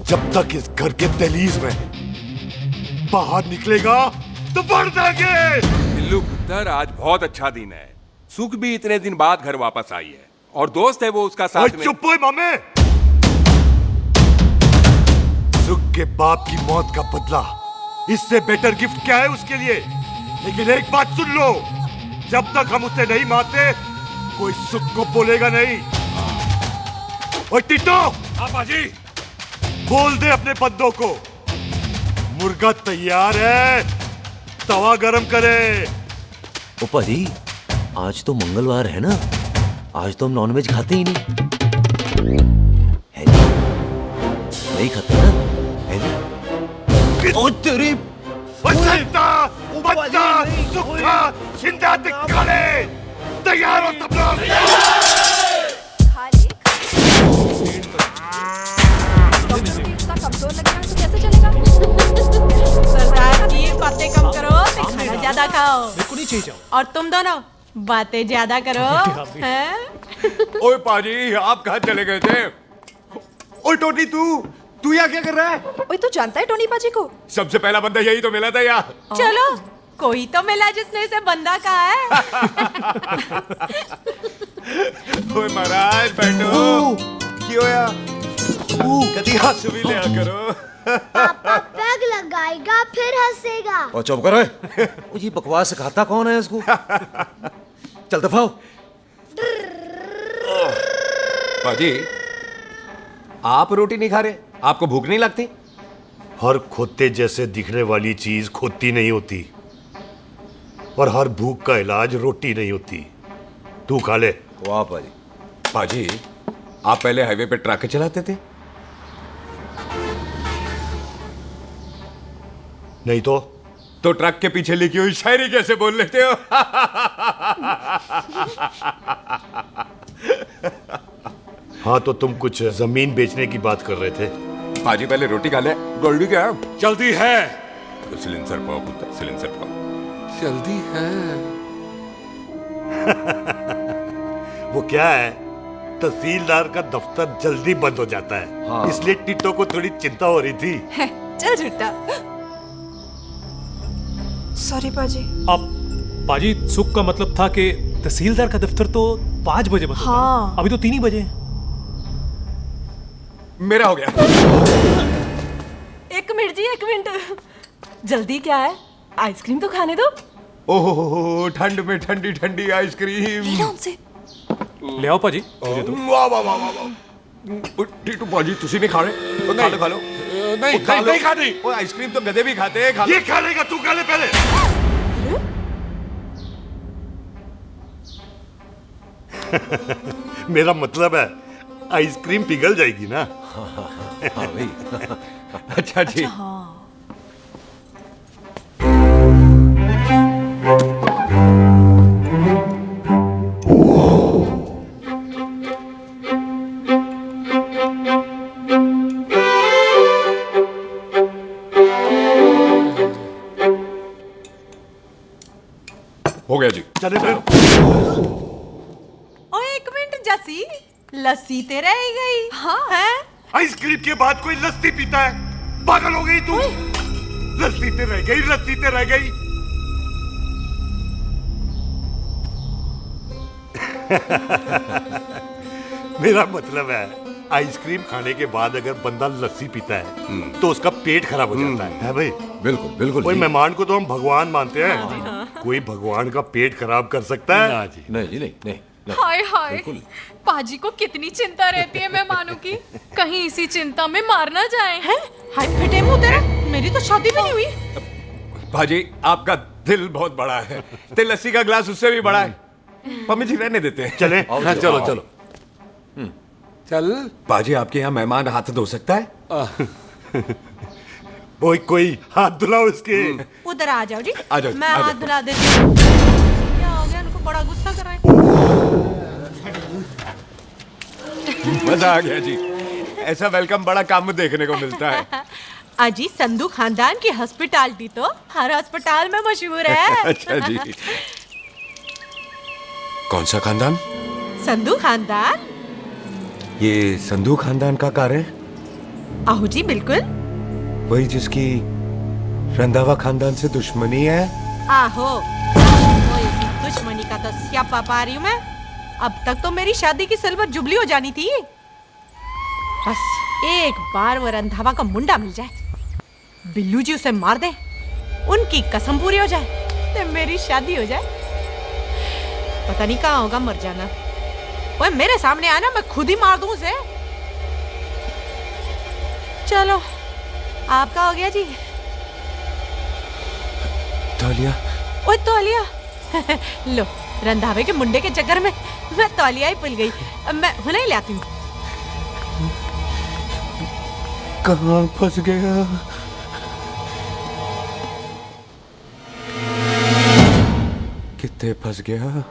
जब तक इस घर के दहलीज में है। बाहर निकलेगा तो बढ़ देंगे। बिल्लू पुत्र, आज बहुत अच्छा दिन है। सुख भी इतने दिन बाद घर वापस आई है और दोस्त है वो उसका साथ में। चुप हो मामे। सुख के बाप की मौत का बदला, इससे बेटर गिफ्ट क्या है उसके लिए? लेकिन एक बात सुन लो, जब तक हम उसे नहीं मारते कोई सुख को बोलेगा नहीं। और टिट्टो, बाजी, बोल दे अपने बंदों को मुर्गा तैयार है, तवा गरम करे। ओ पाजी, आज तो मंगलवार है ना, आज तो हम नॉनवेज खाते ही नहीं है जी? नहीं खाते ना, है जी? ओ तेरी बच्चा, बच्चा, सुखा, जिंदा दिखाने, तैयार हो सब लोग। कमजोर लग रहा है तो कैसे चलेगा? सरदार जी, बातें कम करो, तो खाना ज्यादा खाओ। मेरे को नहीं चाहिए जाओ। और तुम दोनों बातें ज्यादा करो, हैं? ओए पाजी, आप कहाँ चले गए थे? ओए टोनी, तू यहाँ क्या कर रहा है? ओए, तू जानता है टोनी पाजी को? सबसे पहला बंदा यही तो मिला था यार। चलो, कोई तो मिला जिसने इसे बंदा कहा है। ओए महाराज, बैठो। क्यों यार? कभी हंस भी लिया करो। पापा पैग लगाएगा फिर हंसेगा। और चुप करो। ओ ये बकवास सिखाता कौन है इसको? चल दफा हो। पाजी, आप रोटी नहीं खा रहे? आपको भूख नहीं लगती? हर खोते जैसे दिखने वाली चीज खोती नहीं होती और हर भूख का इलाज रोटी नहीं होती। तू खा ले। वाह पाजी। पाजी, आप पहले हाईवे पे ट्रक चलाते थे? नहीं तो ट्रक के पीछे लिखी हुई शायरी कैसे बोल लेते हो? हाँ, तो तुम कुछ जमीन बेचने की बात कर रहे थे। पाजी, पहले रोटी खा ले। गोल्डी क्या? जल्दी है। सिलेंसर पाओ पुत्र, सिलेंसर पाओ। जल्दी है। वो क्या है, तहसीलदार का दफ्तर जल्दी बंद हो जाता है। हाँ। इसलिए टिट्टो को थोड़ी चिंता हो रही थी। चल झूठा। सॉरी पाजी। अब पाजी, सुख का मतलब था कि तहसीलदार का दफ्तर तो 5 बजे बंद होता है। हाँ। अभी तो 3 ही बजे। मेरा हो गया। एक मिनट जी, एक मिनट। जल्दी क्या है? आइसक्रीम तो खाने दो। ओहो, ठंड में ठंडी ठंडी आइसक्रीम। ले लो उनसे। ले आओ पाजी। वाह वाह वाह वाह। टिट्टू पाजी, तुसी नहीं खा रहे? तो खा लो, खा लो। नहीं खानी। वो आइसक्रीम तो गधे भी खाते हैं। खा लो। ये खा लेगा, तू खा ले पहले। मेरा मतलब है आइसक्रीम पिघल जाएगी ना। हाँ भाई। अच्छा जी। हो गया जी। चले फिर। ओ एक मिनट जसी, लस्सी ते रह गई। हाँ है? आइसक्रीम के बाद कोई लस्सी पीता है? पागल हो गई तू? लस्सी ते रह गई, लस्सी ते रह गई। मेरा मतलब है आइसक्रीम खाने के बाद अगर बंदा लस्सी पीता है तो उसका पेट खराब हो जाता है भाई? बिल्कुल बिल्कुल कोई जी। मेहमान को तो हम भगवान मानते हैं, कोई भगवान का पेट खराब कर सकता है? ना जी। नहीं जी, नहीं नहीं, नहीं। हाय हाय, बिल्कुल। पाजी को कितनी चिंता रहती है मेहमानों की, कहीं इसी चिंता में मार ना जाए हैं। हाय फिटे मुंह तेरा, मेरी तो शादी भी नहीं हुई। भाजी आपका दिल बहुत बड़ा है, ते लस्सी का ग्लास उससे भी बड़ा है। मम्मी जी रहने देते हैं। चले? हाँ, चलो चलो चल। पाजी आपके यहाँ मेहमान हाथ धो सकता है? कोई हाथ धुलाओ इसके। उधर आ जाओ जी, आ जाओ, मैं आ हाथ जाओ। धुला देती हूँ। क्या हो गया, उनको बड़ा गुस्सा कर रहे हैं। मजा आ गया जी, ऐसा वेलकम बड़ा काम में देखने को मिलता है। अजी संधू खानदान की हॉस्पिटैलिटी तो हर अस्पताल में मशहूर है। अच्छा जी। कौन सा खानदान? संधू खानदान। ये संधू खानदान का कार है? आहू जी बिल्कुल। वही जिसकी रंधावा खानदान से दुश्मनी है? आहो, तो इसी दुश्मनी का तो स्यापा पा रही हूँ मैं। अब तक तो मेरी शादी की सिल्वर जुबली हो जानी थी। बस एक बार वो रंधावा का मुंडा मिल जाए, बिल्लू जी उसे मार दे, उनकी कसम पूरी हो जाए, तो मेरी शादी हो जाए। पता नहीं कहाँ होगा मर जाना। वो मेरे सामने आना, मैं खुद ही मार दूं उसे। चलो, आपका हो गया जी। तौलिया। ओए तौलिया। लो, रंधावे के मुंडे के चक्कर में मैं तौलिया ही भूल गई। अब मैं हुने ही ले आती हूँ। कहाँ फंस गया? कितने फंस गया?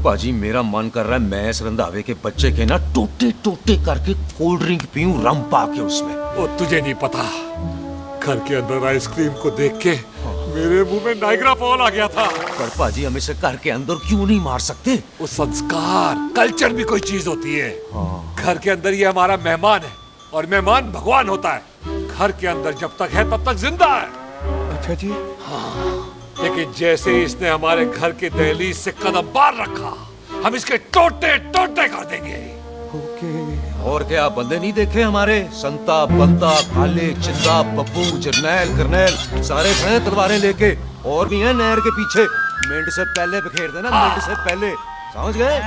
पाजी मेरा मन कर रहा है मैं इस रंधावे के बच्चे के ना टोटे टोटे करके कोल्ड ड्रिंक पीऊं, रम पाके उसमें। वो तुझे नहीं पता, घर के अंदर आइसक्रीम को देख के मेरे मुंह में नाइग्रा फॉल आ गया था। पर पाजी हम इसे घर के अंदर क्यों नहीं मार सकते? वो संस्कार कल्चर भी कोई चीज होती है। घर के अंदर ये हमारा मेहमान है और मेहमान भगवान होता है। घर के अंदर जब तक है तब तक जिंदा है। अच्छा जी। हाँ, लेकिन जैसे ही इसने हमारे घर के दहलीज से कदम बाहर रखा, हम इसके टोटे टोटे कर देंगे। और क्या बंदे नहीं देखे हमारे? संता, बंता, खाले, चिंदा, बब्बू, जरनैल, करनैल सारे खड़े तलवारें लेके, और भी हैं नहर के पीछे। मिंट से पहले बिखेर देना, मिंट से पहले, समझ गए?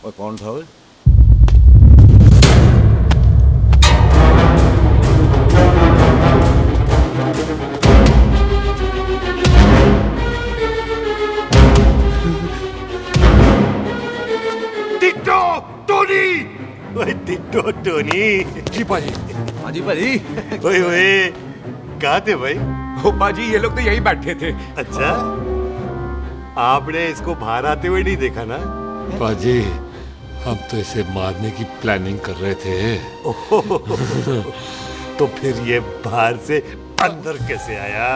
और कौन था वो? Ditto Tony. ओए टिट्टो टोनी। जी पाजी। हाँ जी पाजी। ओए ओए, कहाँ थे भाई? ओ पाजी, ये लोग तो यहीं बैठे थे। अच्छा, आपने इसको बाहर आते हुए नहीं देखा ना? पाजी, हम तो इसे मारने की प्लानिंग कर रहे थे। तो फिर ये बाहर से अंदर कैसे आया?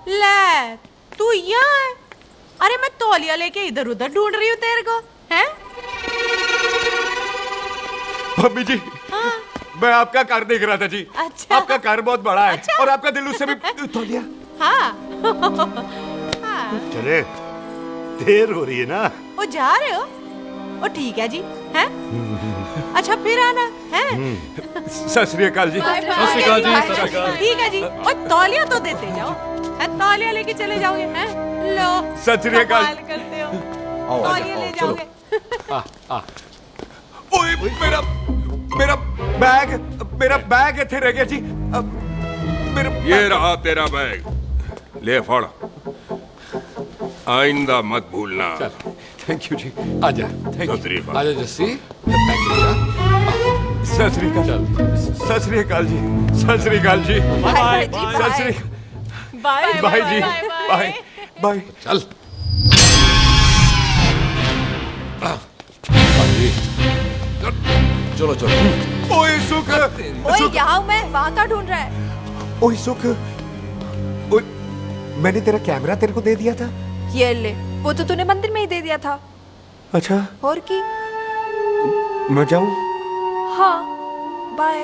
ले, तू यहाँ है? अरे मैं तौलिया लेके इधर उधर ढूंढ रही हूँ तेरे को, हैं? मम्मी जी, मैं आपका कार देख रहा था जी। अच्छा। आपका कार बहुत बड़ा है। अच्छा। और आपका दिल उससे भी तौलिया। हाँ। चले, देर हो रही है ना? वो जा रहे हो? वो ठीक है जी, हैं? अच्छा फिर आना, हैं? सत श्री अकाल जी। Bye bye. सत श्री अकाल जी, सत श्री अकाल। ठीक है जी। और तौलिया तो देते जाओ, हैं? तौलिया लेके चले जाओगे, हैं? लो। सत श्री अकाल। कमाल करते हो। तौलिया ले जाओगे। ओए, मेरा बैग इथे रह गया जी। ये रहा तेरा बैग, ले फड़। आइंदा मत भूलना। थैंक यू जी। आजा। सत श्री अकाल। आजा जस्सी। सत श्री अकाल। सत श्री अकाल जी। सत श्री अकाल जी। बाय सत श्री बाय बाय जी। Bye bye. चल। चलो चलो। ओए सुख, ओए यहाँ हूँ मैं, वहाँ का ढूंढ रहा है? ओए सुख, ओए मैंने तेरा कैमरा तेरे को दे दिया था। ये ले, वो तो तूने मंदिर में ही दे दिया था। अच्छा, और की? मैं जाऊं? हाँ, बाय।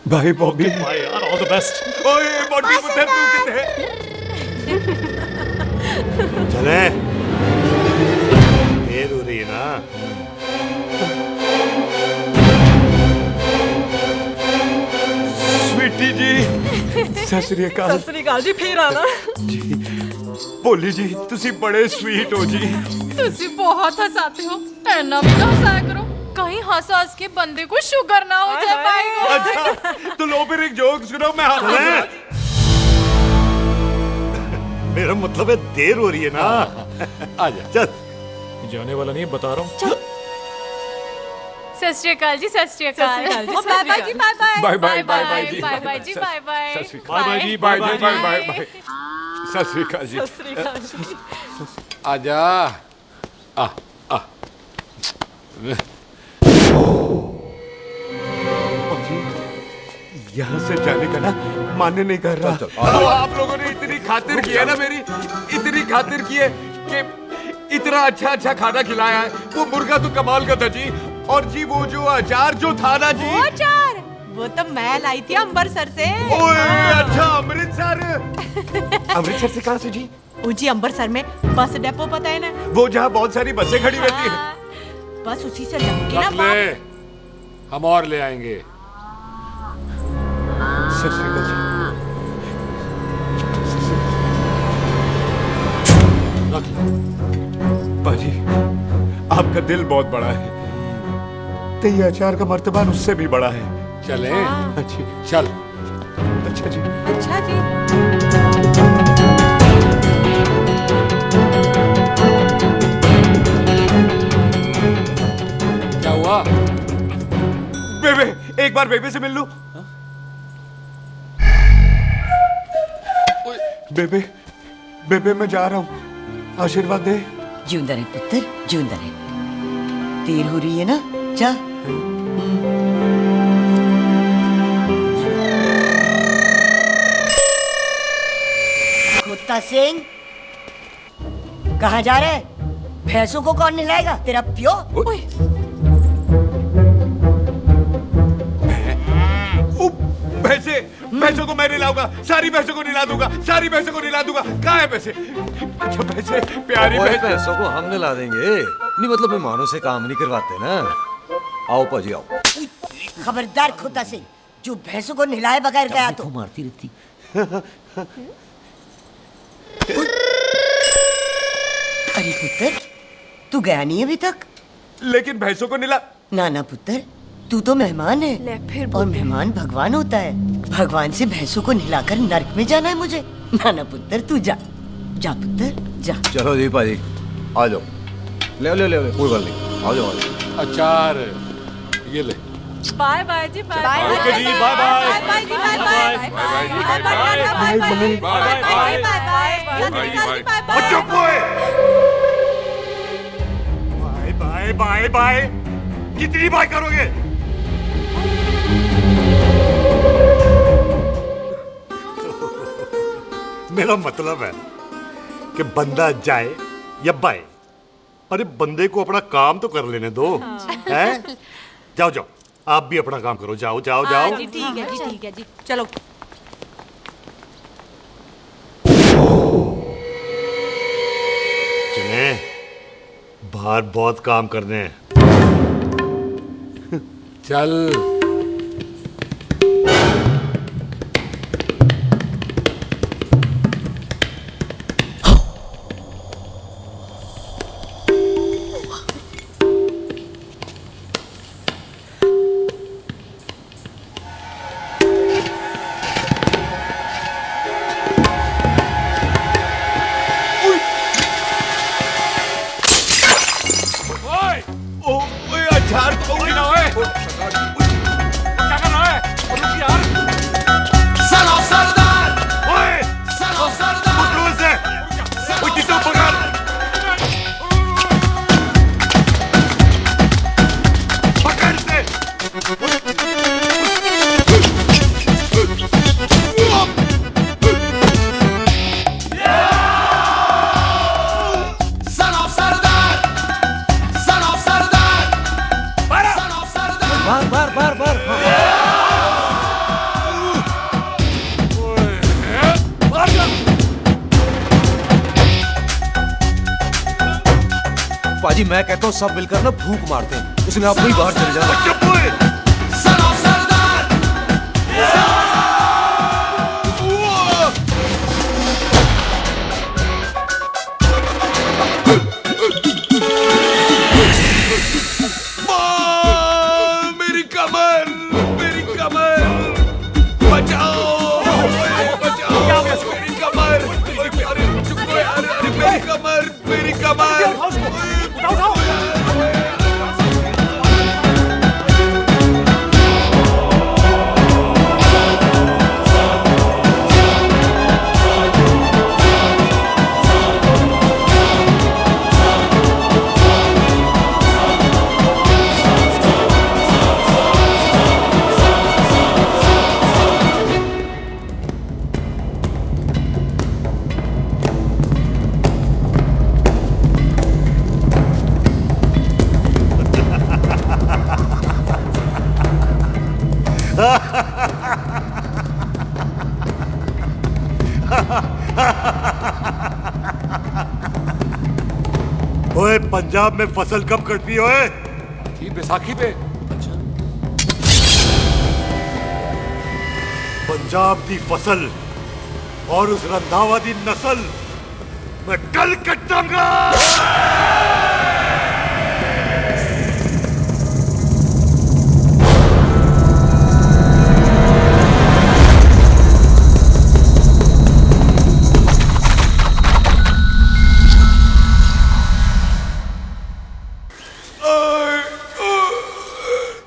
बाय बॉबी। बाय यार, ऑल द बेस्ट। ओए बॉबी पुत्र तू किथे? चले, देर हो रही है ना। स्वीटी जी, सत श्री अकाल। सत श्री अकाल जी, फिर आना। जी, भोली जी, तुसी बड़े स्वीट हो जी। तुसी बहुत हंसाते हो, ऐना भी ना हंसाया करो, कहीं हंस के बंदे को शुगर ना हो जाए। भाई को अच्छा, तो लो फिर एक जोक सुनो, मैं हंस। मेरा मतलब है देर हो रही है ना। आजा, चल। जाने वाला नहीं, बता रहा हूँ। सत श्री अकाल जी, सत श्री अकाल। बाय बाय जी, bye bye. Bye bye bye bye जी। बाय बाय जी, बाय बाय। बाय बाय जी, bye bye bye bye bye. सत श्री अकाल जी। सत श्री अकाल जी। आजा। आ आ यहाँ से जाने का ना मान्य नहीं कर रहा। तो आप लोगों ने इतनी खातिर की है ना मेरी, इतनी खातिर की है कि इतना अच्छा अच्छा खाना खिलाया है। वो मुर्गा तो कमाल का था जी, और जी वो जो अचार जो था ना जी, वो अचार, वो तो मैं लाई थी अमृतसर से। ओए अच्छा, अमृतसर। अमृतसर से कहाँ से जी? जी अमृतसर में बस डिपो पता है ना, वो जहाँ बहुत सारी बसें खड़ी रहती है। बस उसी से जाऊंगी ना। रख ले, हम और ले आएंगे। सत श्री अकाल जी। रख ले। बाजी, आपका दिल बहुत बड़ा है, तो ये अचार का मर्तबान उससे भी बड़ा है। चले? अच्छी, चल। अच्छा जी। अच्छा जी। क्या हुआ? बेबे, एक बार बेबे से मिल लूं। बेबे, बेबे मैं जा रहा हूँ, आशीर्वाद दे। जिंदा रहे पुत्र, जिंदा रहे। देर हो रही है ना, जा। कुत्ता सिंह, कहाँ जा रहे? भैंसों को कौन नहलाएगा? तेरा प्यो? भैंसे, भैंसों को मैं नहलाऊंगा, सारी भैंसों को नहला दूंगा, सारी भैंसों को नहला दूंगा। कहाँ है भैंसे? अच्छा भैंसे, प्यारी भैंसे। पैसों को हम ला देंगे, नहीं मतलब मेहमानों से काम नहीं करवाते ना। आओ पाजी आओ। खबरदार कुत्ता सिंह, जो भैंसों को नहलाए बगैर गया तो मारती रहती। अरे पुत्र, तू गया नहीं अभी तक? लेकिन भैंसों को नहला। ना ना पुत्र, तू तो मेहमान है, ले फिर और मेहमान भगवान होता है। भगवान से भैंसों को नहलाकर नरक में जाना है मुझे? ना ना पुत्र, तू जा, जा पुत्र, जा। चलो जी पाजी, आ जाओ। ले ले ले, कोई बात नहीं, आ जाओ आ जाओ। अचार ये ले। बाय बाय जी, बाय बाय ओके जी, बाय बाय। बाय बाय जी, bye bye. Bye bye bye bye bye bye. चुप हुए। Bye bye bye bye. कितनी बाय करोगे? मेरा मतलब है कि बंदा जाए या बाय, अरे बंदे को अपना काम तो कर लेने दो। हैं? जाओ जाओ, आप भी अपना काम करो। जाओ जाओ जाओ। जी ठीक है जी, ठीक है जी, चलो। चले, बाहर बहुत काम करने हैं। चल। ओए, ओ, ओए, अचार तो गिरा है। पाजी मैं कहता हूँ सब मिलकर ना फूंक मारते हैं, इसलिए आप ही बाहर चले जाओ। मेरी कमर, मेरी कमर, बचाओ, बचाओ, मेरी कमर, अरे चुप यार, अरे मेरी कमर, मेरी कमर। ओए पंजाब में फसल कब कटती है ओए? थी बैसाखी पे। पंजाब दी फसल और उस रंधावा दी नस्ल मैं कल कटांगा।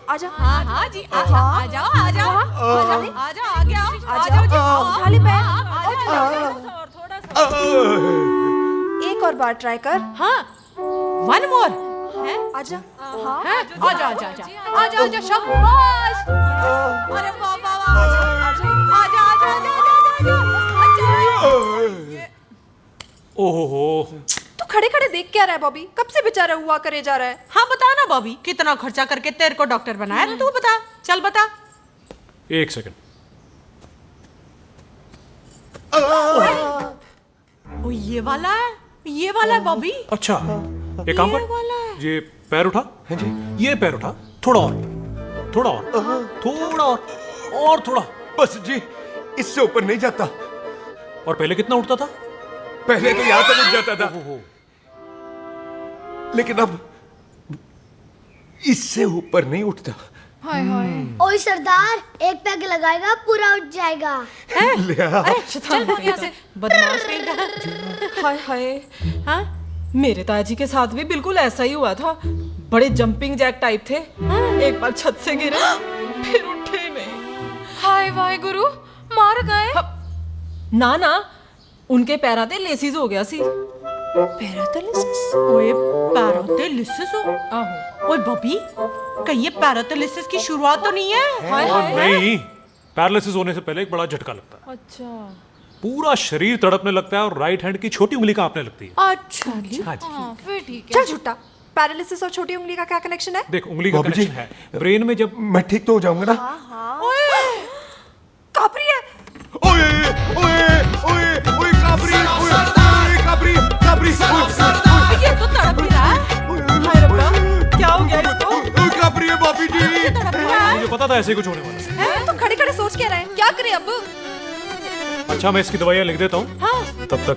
आजा। हाँ हाँ जी, आ जाओ आ जाओ आ जाओ आ जाओ आ जाओ आगे आओ आ जाओ जी, उठा ले पैर। और थोड़ा सा एक और बार ट्राई कर। हाँ, वन मोर है। आजा। हाँ, आजा आजा आजा आजा आजा शाबाश। अरे वाह वाह वाह, आजा आजा आजा आजा आजा। ओहो, तू खड़े खड़े देख क्या रहा है बॉबी? कब से बेचारा हुआ करे जा रहा है? हाँ बता ना बॉबी, कितना खर्चा करके तेरे को डॉक्टर बनाया ना, तू बता, चल बता। एक सेकंड। ओ ये वाला है बॉबी। अच्छा, एक काम कर, ये पैर उठा। हाँ जी। ये पैर उठा, थोड़ा और, थोड़ा और, थोड़ा और थोड़ा। बस जी, इससे ऊपर नहीं जाता। और पहले कितना उठता था? पहले तो यहां तक उठ जाता था, लेकिन अब इससे ऊपर नहीं उठता। हाय हाय। ओए सरदार, एक पैग लगाएगा पूरा उठ जाएगा। चल यहाँ से, बदमाश कहीं। हाय हाय। हाँ, मेरे ताजी के साथ भी बिल्कुल ऐसा ही हुआ था। बड़े जंपिंग जैक टाइप थे। एक बार छत से गिरे, फिर उठे नहीं। हाय वाहे गुरु, मार गए? ना ना, उनके पैरा ते लेसिस हो गया सी। पैरालिसिस? ओए पैरालिसिस हो? आहो। ओए बॉबी, कहीं ये पैरालिसिस की शुरुआत तो नहीं है? हाय हाय। नहीं, पैरालिसिस होने से पहले एक बड़ा झटका लगता है। अच्छा। पूरा शरीर तड़पने लगता है और राइट हैंड की छोटी उंगली कांपने लगती है। अच्छा जी। हाँ जी। फिर ठीक है। चल झूठा, पैरालिसिस और छोटी उंगली का क्या कनेक्शन है? देख, उंगली का कनेक्शन है ब्रेन में। जब मैं ठीक तो हो जाऊंगा ना? कापरी है। ओए ओए ओए ओए काबरी, ओए काबरी काबरी, ये तो तड़प ही रहा है। हाय रब्बा, क्या हो गया इसको? ओए काबरी है बाबी जी। मुझे पता था ऐसे कुछ होने वाला है। तो खड़े खड़े सोच क्या रहे हैं? क्या करें अब? अच्छा, मैं इसकी दवाइयाँ लिख देता हूँ। हाँ। तब तक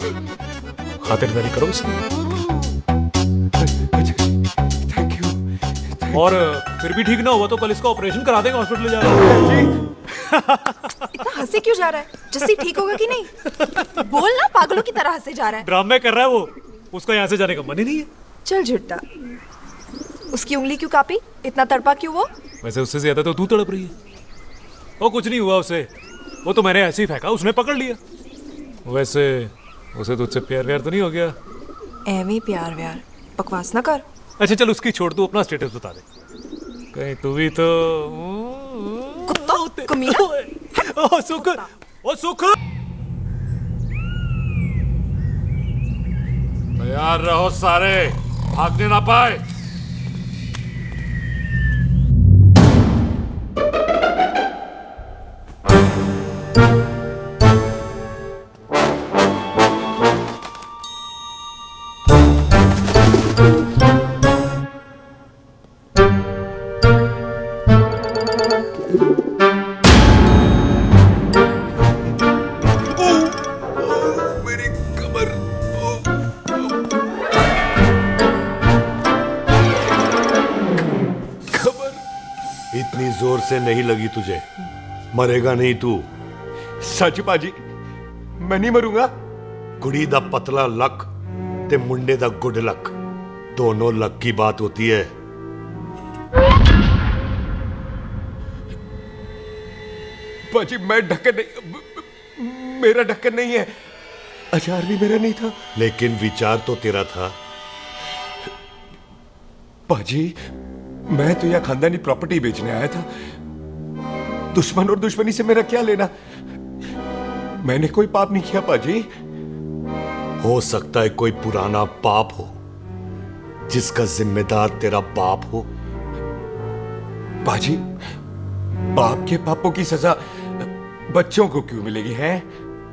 खातिरदारी करो इसकी। Thank you. और फिर भी ठीक ना हुआ तो कल इसका ऑपरेशन करा देंगे, हॉस्पिटल ले जाना। इतना हंसे क्यों जा रहा है? जस्सी ठीक होगा कि नहीं? बोल ना, पागलों की तरह हंसे जा रहा है। ड्रामे कर रहा है वो, उसका यहाँ से जाने का मन ही नहीं है। चल झुट्टा, उसकी उंगली क्यों कापी? इतना तड़पा क्यों वो? वैसे उससे ज्यादा तो तू तड़प रही है। वो कुछ नहीं हुआ उसे, वो तो मैंने ऐसे ही फेंका, उसने पकड़ लिया। वैसे उसे तुझसे प्यार व्यार तो नहीं हो गया? एਵੇਂ प्यार व्यार बकवास ना कर। अच्छा चल, उसकी छोड़, तू अपना स्टेटस बता दे। कहीं तू भी तो कुत्ता कमीना। ओ सुख, ओ सुख। तैयार रहो सारे, भागने ना पाए। जोर से नहीं लगी तुझे, मरेगा नहीं तू। सच पाजी, मैं नहीं मरूंगा। कुड़ी दा पतला लक ते मुंडे दा गुड लक, दोनों लक की बात होती है। पाजी मैं ढक्कन नहीं, मेरा ढक्कन नहीं है, अचार भी मेरा नहीं था। लेकिन विचार तो तेरा था। पाजी मैं तो यह खानदानी प्रॉपर्टी बेचने आया था, दुश्मन और दुश्मनी से मेरा क्या लेना। मैंने कोई पाप नहीं किया पाजी। हो सकता है कोई पुराना पाप हो जिसका जिम्मेदार तेरा बाप हो। पाजी बाप के पापों की सजा बच्चों को क्यों मिलेगी है?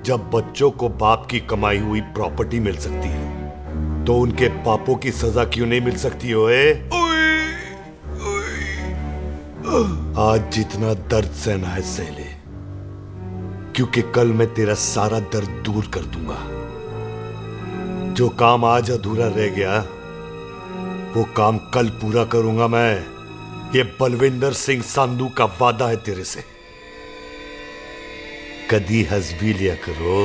जब बच्चों को बाप की कमाई हुई प्रॉपर्टी मिल सकती है तो उनके पापों की सजा क्यों नहीं मिल सकती? ओए आज जितना दर्द सहना है सह ले, क्योंकि कल मैं तेरा सारा दर्द दूर कर दूंगा। जो काम आज अधूरा रह गया वो काम कल पूरा करूंगा मैं। ये बलविंदर सिंह संधू का वादा है तेरे से। कदी हंस भी लिया करो।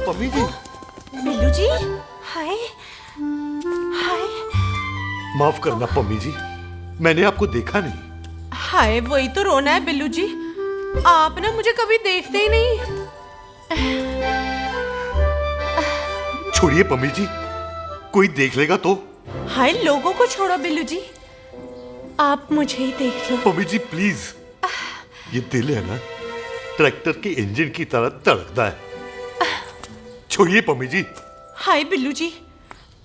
पम्मी जी। बिल्लू जी, हाय हाय। माफ करना पम्मी जी, मैंने आपको देखा नहीं। हाय वही तो रोना है बिल्लू जी, आप ना मुझे कभी देखते ही नहीं। छोड़िए पम्मी जी, कोई देख लेगा तो। हाय लोगों को छोड़ो बिल्लू जी, आप मुझे ही देख लो। पम्मी जी प्लीज, ये दिल है ना ट्रैक्टर के इंजन की तरह धड़कता है। छोड़िए पम्मी जी। हाय बिल्लू जी,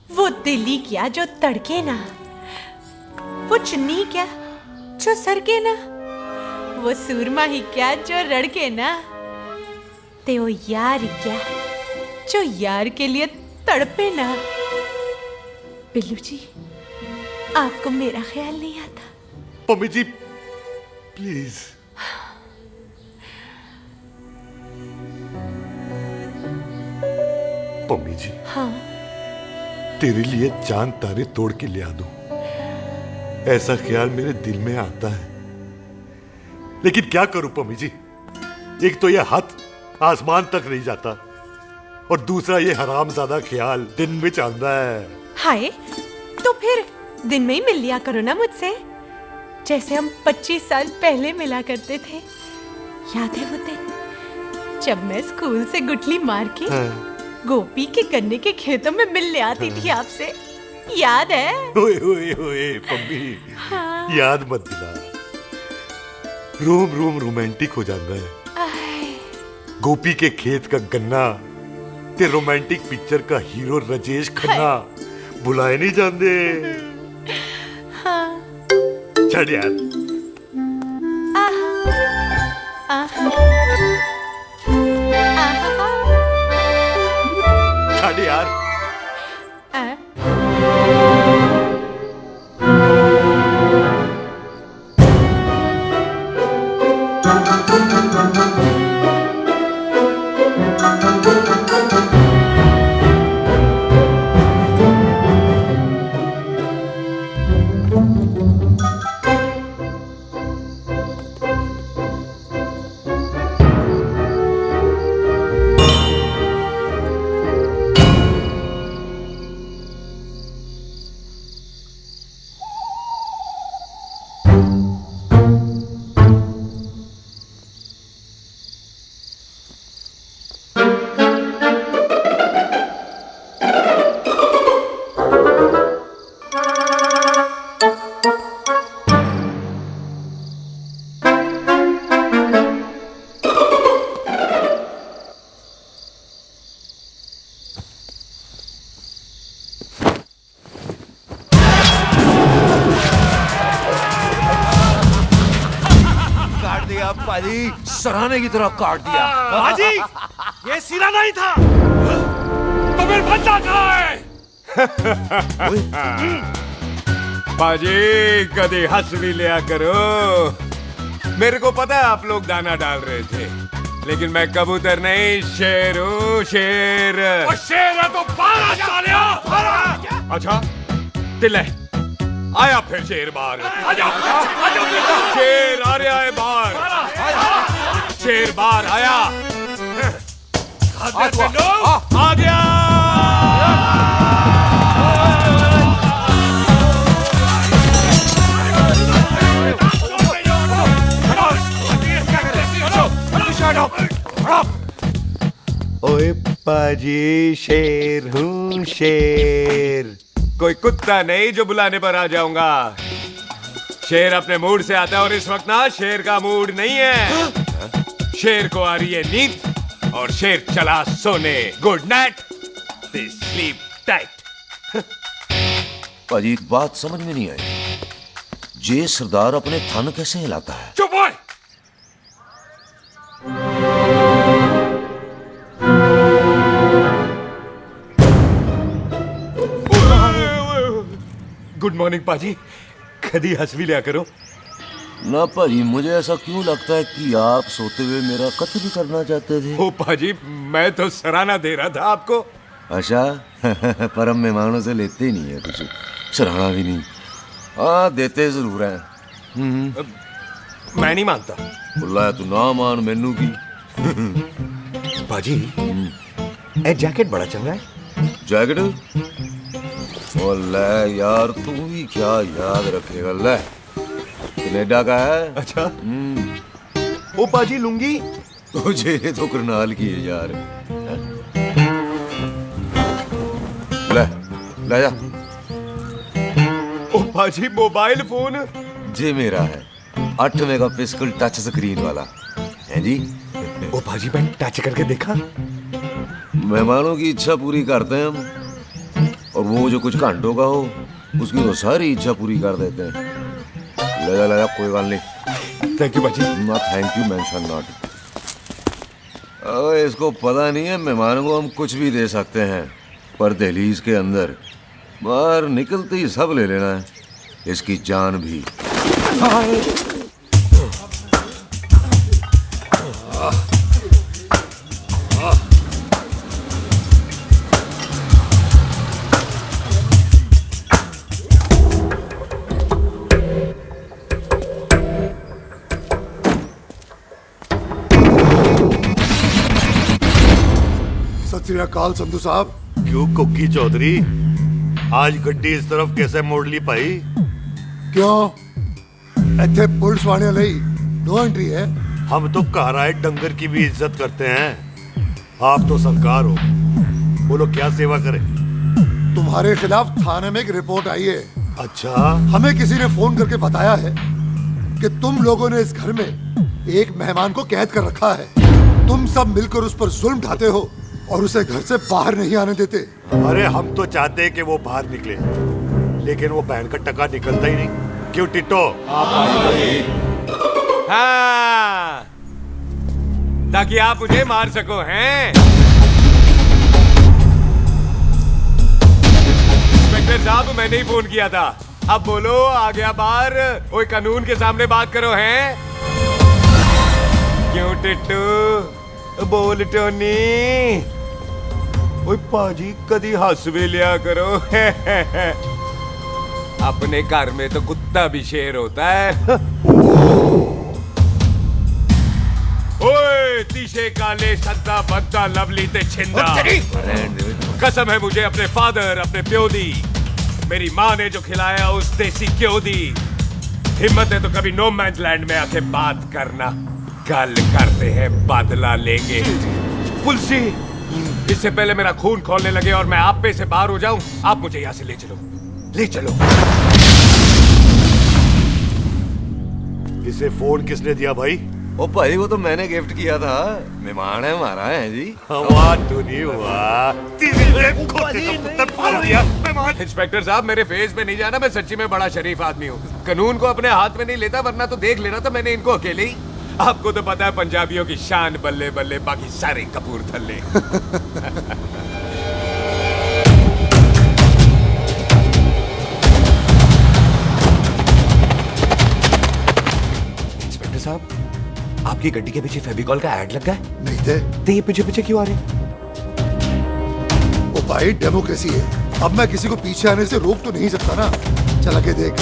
वो दिल ही क्या जो तड़के ना, वो चुन्नी क्या जो सरके ना, वो सूरमा ही क्या जो रड़के ना, ते वो यार ही क्या जो यार के लिए तड़पे ना। बिल्लू जी आपको मेरा ख्याल नहीं आता? पम्मी जी प्लीज। पम्मी जी हाँ तेरे लिए चांद तारे तोड़ के ले आ दूं, ऐसा ख्याल मेरे दिल में आता है। लेकिन क्या करूं पम्मी जी, एक तो यह हाथ आसमान तक नहीं जाता और दूसरा ये हरामजादा ख्याल दिन में चलता है। हाय तो फिर दिन में ही मिल लिया करो ना मुझसे, जैसे हम 25 साल पहले मिला करते थे। याद है वो दिन जब मैं स्कूल से गुठली मार के गोपी के गन्ने के खेतों में मिलने आती थी आपसे, याद है? ओए ओए ओए पम्मी, हाँ। याद मत दिला, रोम रोम रोमांटिक हो जाता है। गोपी के खेत का गन्ना ते रोमांटिक पिक्चर का हीरो राजेश खन्ना बुलाए नहीं जाते। हाँ। छड़ यार। छड़ यार। पाजी सराहने की तरह काट दिया। पाजी ये सिरा नहीं था, तो फिर बंदा कहाँ है? पाजी कभी हंस भी लिया करो। मेरे को पता है आप लोग दाना डाल रहे थे, लेकिन मैं कबूतर नहीं शेर हूँ, शेर। और शेर है तो 12 साल सालिया अच्छा तिले आया फिर शेर बाहर शेर आ रहा है बाहर शेर बाहर आया आ गया ओए पाजी शेर हूँ शेर कोई कुत्ता नहीं जो बुलाने पर आ जाऊंगा शेर अपने मूड से आता है और इस वक्त ना शेर का मूड नहीं है शेर को आ रही है नींद और शेर चला सोने good night they sleep tight भाजी एक बात समझ में नहीं आई जे सरदार अपने थन कैसे हिलाता है चुप हो गुड मॉर्निंग पाजी कदी हंस भी लिया करो ना भाजी मुझे ऐसा क्यों लगता है कि आप सोते हुए मेरा कत्ल करना चाहते थे ओ पाजी मैं तो सराहना दे रहा था आपको अच्छा पर हम मेहमानों से लेते ही नहीं है कुछ सराहना भी नहीं हाँ देते जरूर हैं मैं नहीं मानता बुलाया तू ना मान मैनू की पाजी ए जैकेट बड़ा चंगा है जैकेट ओ ले यार तू भी क्या याद रखेगा ले कनेडा का है अच्छा ओ पाजी लुंगी तुझे तो करनाल की है यार ले ले जा ओ पाजी मोबाइल फोन जे मेरा है 8 मेगापिक्सल टच स्क्रीन वाला है जी ओ पाजी मैं टच करके देखा मेहमानों की इच्छा पूरी करते हैं हम और वो जो कुछ घंटों का हो उसकी तो सारी इच्छा पूरी कर देते हैं ले जा कोई बात नहीं थैंक यू बाजी ना थैंक यू मेंशन नॉट इसको पता नहीं है मेहमानों को हम कुछ भी दे सकते हैं पर दहलीज के अंदर बाहर निकलते ही सब ले लेना है इसकी जान भी सत श्री अकाल संधू साहब क्यों कुक्की चौधरी आज गड्डी इस तरफ कैसे मोड़ ली भाई क्यों इतने पुलिस वाले ਲਈ नो एंट्री है हम तो कहराए डंगर की भी इज्जत करते हैं आप तो सरकार हो बोलो क्या सेवा करें तुम्हारे खिलाफ थाने में एक रिपोर्ट आई है अच्छा हमें किसी ने फोन करके बताया है कि तुम लोगों ने इस घर में एक मेहमान को कैद कर रखा है तुम सब मिलकर उस पर जुल्म ढाते हो और उसे घर से बाहर नहीं आने देते अरे हम तो चाहते हैं कि वो बाहर निकले लेकिन वो बहन का टका निकलता ही नहीं क्यों टिट्टो हाँ ताकि आप मुझे मार सको हैं इंस्पेक्टर साहब मैंने ही फोन किया था अब बोलो आ गया बाहर ओए कानून के सामने बात करो हैं क्यों टिट्टू बोल टोनी ओए पाजी कदी हंस भी लिया करो अपने घर में तो कुत्ता भी शेर होता है ओए तीशे काले सद्दा बद्दा लवली ते छिंदा कसम है मुझे अपने फादर अपने प्यो दी मेरी माँ ने जो खिलाया उस देसी क्यों दी हिम्मत है तो कभी नो मैन लैंड में आके बात करना कल करते हैं बदला लेंगे पुलसी इससे पहले मेरा खून खोलने लगे और मैं आप पे से बाहर हो जाऊं आप मुझे यहाँ से ले चलो इसे फोन किसने दिया भाई ओ भाई वो तो मैंने गिफ्ट किया था मेहमान है हमारा है जी वाह टोनी वाह इंस्पेक्टर साहब मेरे फेस पे नहीं जाना मैं सच्ची में बड़ा शरीफ आदमी हूँ कानून को अपने हाथ में नहीं लेता वरना तो देख लेना था मैंने इनको अकेले ही आपको तो पता है पंजाबियों की शान बल्ले बल्ले बाकी सारे कपूरथले इंस्पेक्टर साहब आपकी गड्डी के पीछे फेविकॉल का ऐड लग गया नहीं थे तो ये पीछे पीछे क्यों आ रहे ओ भाई डेमोक्रेसी है, अब मैं किसी को पीछे आने से रोक तो नहीं सकता ना। चला के देख।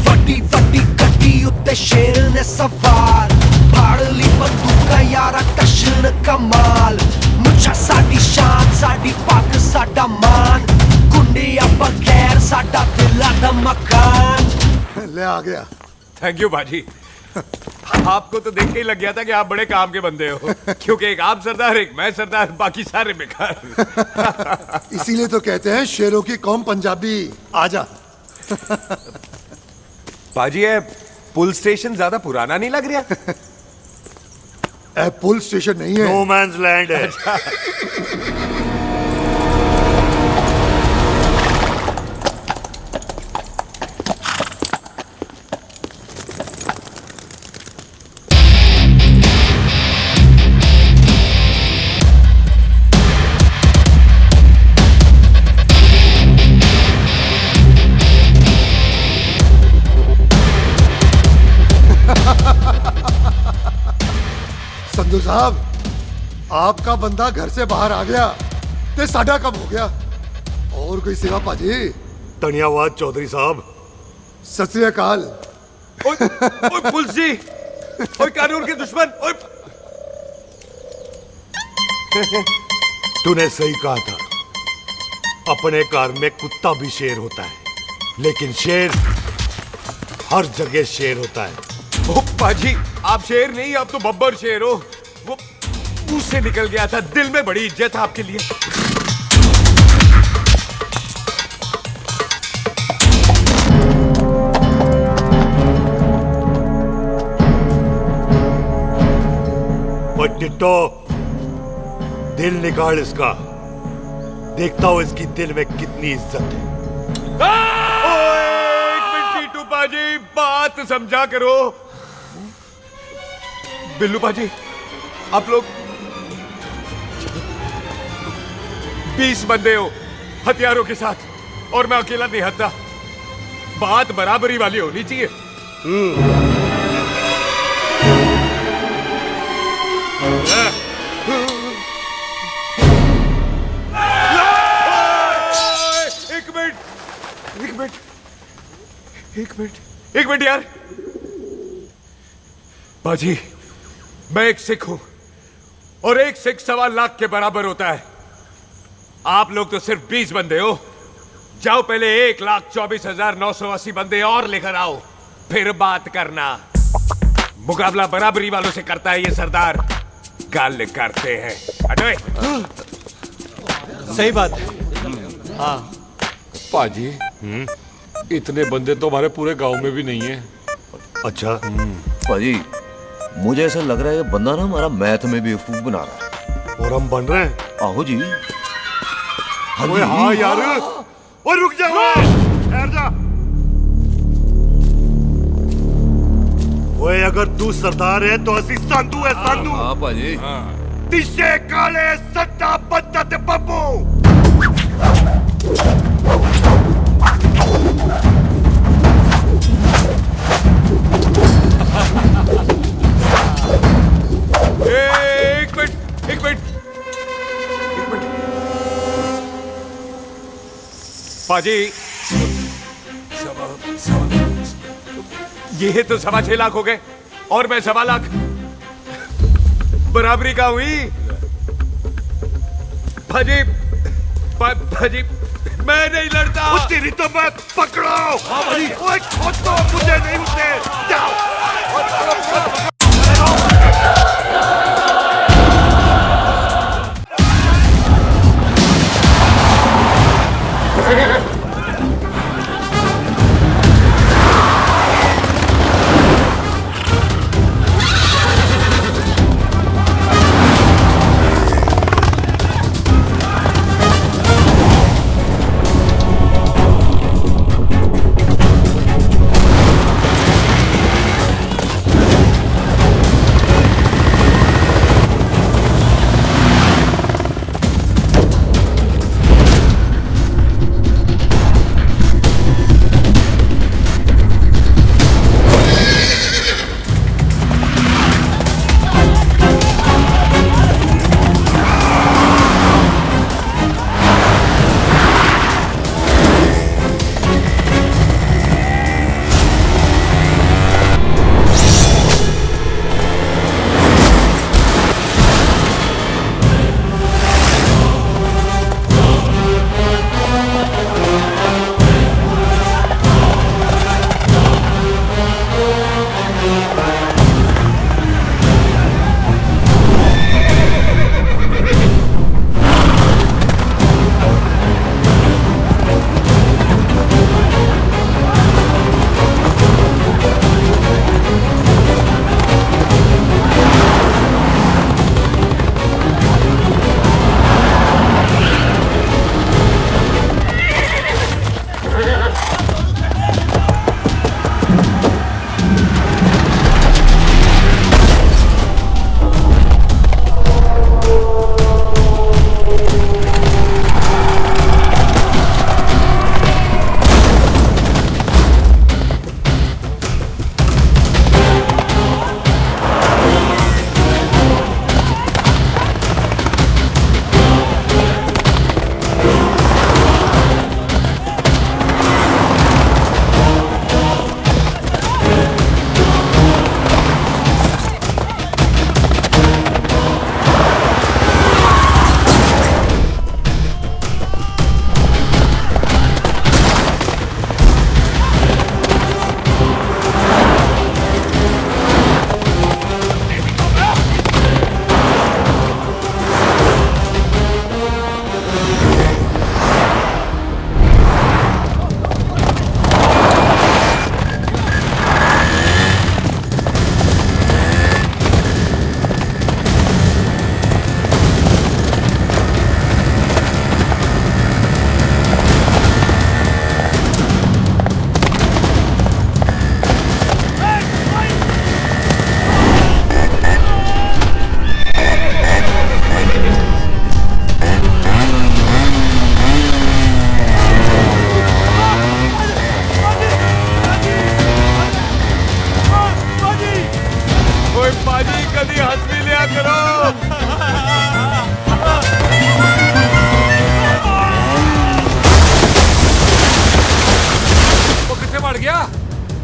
ਵੱਡੀ ਵੱਡੀ ਗੱਡੀ ਉੱਤੇ ਸ਼ੇਰ ਨੇ ਸਵਾਰ ਫਾੜ ਲਈ ਬੰਦੂਕਾਂ ਯਾਰਾ ਟਸ਼ਨ ਕਮਾਲ ਮੁੱਛਾਂ ਸਾਡੀ ਸ਼ਾਨ ਸਾਡੀ ਪੱਗ ਸਾਡਾ ਮਾਨ ਗੁੰਡਿਆਂ ਬਗੈਰ ਸਾਡਾ ਦਿਲਾਂ ਦਾ ਮਕਾਨ। ले आ गया। थैंक यू बाजी। आपको तो देख के ही लग गया था कि आप बड़े काम के बंदे हो, क्योंकि एक आप सरदार, एक मैं सरदार, बाकी सारे बेकार। इसीलिए तो कहते हैं शेरों की कौम पंजाबी। आजा। बाजी, ये पुल स्टेशन ज्यादा पुराना नहीं लग रहा? पुल स्टेशन नहीं है, नो मैंस लैंड है। संधू साहब, आपका बंदा घर से बाहर आ गया ते साडा कम हो गया। और कोई सेवा पाजी? धन्यवाद चौधरी साहब। सत श्री अकाल। ओए पुलिस जी, ओए कानून के दुश्मन, ओए। तूने सही कहा था, अपने घर में कुत्ता भी शेर होता है, लेकिन शेर हर जगह शेर होता है। ओ पाजी, आप शेर नहीं, आप तो बब्बर शेर हो। वो मुंह से निकल गया था, दिल में बड़ी इज्जत है आपके लिए। टिट्टो, दिल निकाल इसका, देखता हूं इसकी दिल में कितनी इज्जत है। एक मिनट टीटू पाजी, बात समझा करो। बिल्लू पाजी, आप लोग 20 बंदे हो हथियारों के साथ, और मैं अकेला नहीं हटता। बात बराबरी वाली होनी चाहिए। एक मिनट यार। बाजी, मैं एक सिख हूं, और एक सिख 1.25 लाख के बराबर होता है। आप लोग तो सिर्फ 20 बंदे हो। जाओ पहले 1,24,980 बंदे और लेकर आओ, फिर बात करना। मुकाबला बराबरी वालों से करता है ये सरदार, गाल करते हैं। हटो। सही बात है। हाँ पाजी, इतने बंदे तो हमारे पूरे गांव में भी नहीं है। अच्छा पाजी, मुझे ऐसा लग रहा है ये बंदा ना हमारा मैथ में बेवकूफ बना रहा है। और हम बन रहे हैं? आहो जी। ओए हाँ यार, और रुक जा, ठहर जा। ओए अगर तू सरदार है तो असी संधू है, संधू। हाँ पाजी। तिशे काले सट्टा बद्दा ते बब्बू। एक मिनट। पाजी, ये तो 6.25 लाख हो गए, और मैं 1.25 लाख। बराबरी का हुई। भाजी, भाजी, मैं नहीं लड़ता। तेरी तो मैं पकड़ो। ओए खुद तो मुझे नहीं उठते। जाओ।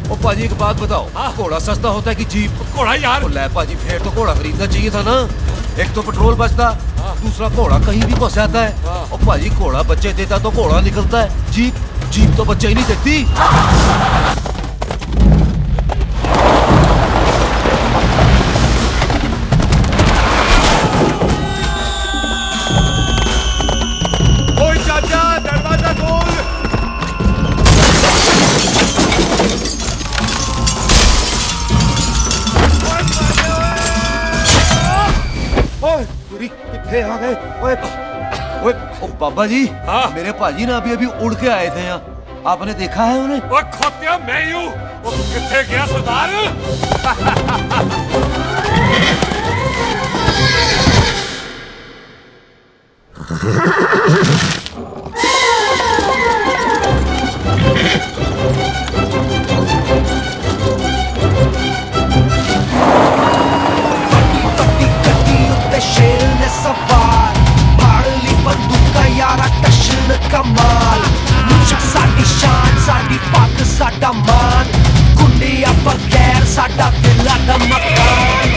ओ पाजी एक बात बताओ, घोड़ा सस्ता होता है कि जीप? घोड़ा यार। ओ ले पाजी, फिर तो घोड़ा खरीदना चाहिए था ना। एक तो पेट्रोल बचता, दूसरा घोड़ा कहीं भी फंस जाता है। और पाजी घोड़ा बच्चे देता तो घोड़ा निकलता है, जीप तो बच्चे ही नहीं देती। ओए चाचा, दरवाजा खोल। ओए पूरी कितने आ गए? ओए ओए ओ बाबा जी, मेरे पाजी ना अभी उड़ के आए थे यहाँ, आपने देखा है उन्हें? ओए खोतिया मैं ही हूँ। वो कितने गया सरदार? शेर ने सवार फाड़ली बंदूक का यारा टशन कमाल मुझा साडी शान साडी पग साडा मान कुंडिया बगैर साडा दिला दा मकान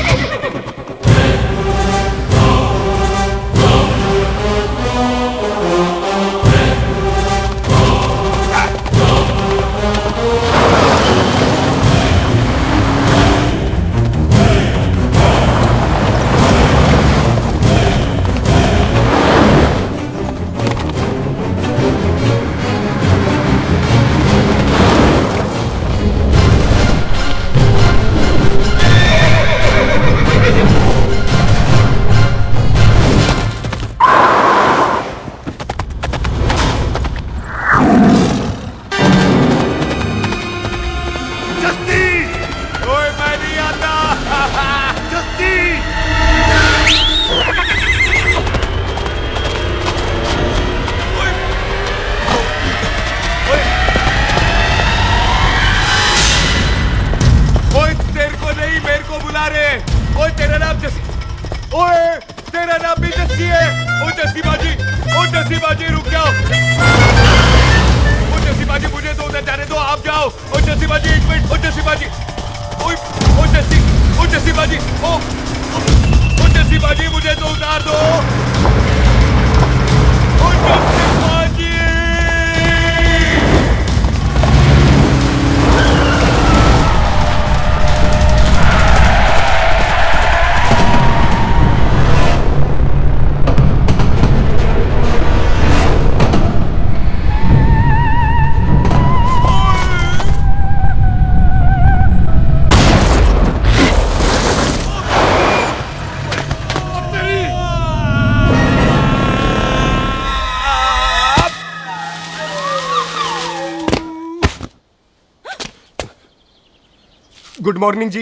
गुड मॉर्निंग जी।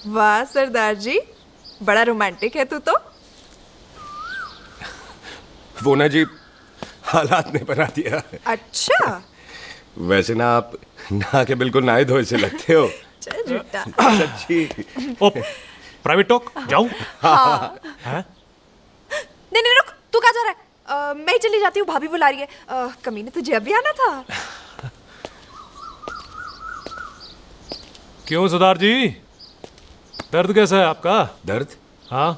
वाह सरदार जी, बड़ा रोमांटिक है तू तो। वो ना जी, हालात ने बना दिया। अच्छा। वैसे ना आप नहा के बिल्कुल नहाए धोए से लगते हो। चल झूठा। सच्ची। ओ, प्राइवेट टॉक जाऊं? हाँ। हैं? नहीं रुक, तू कहाँ जा रहा है? मैं ही चली जाती हूँ, भाभी बुला रही है। कमीने तुझे अभी आना था। क्यों सरदार जी, दर्द कैसा है आपका? दर्द? हाँ।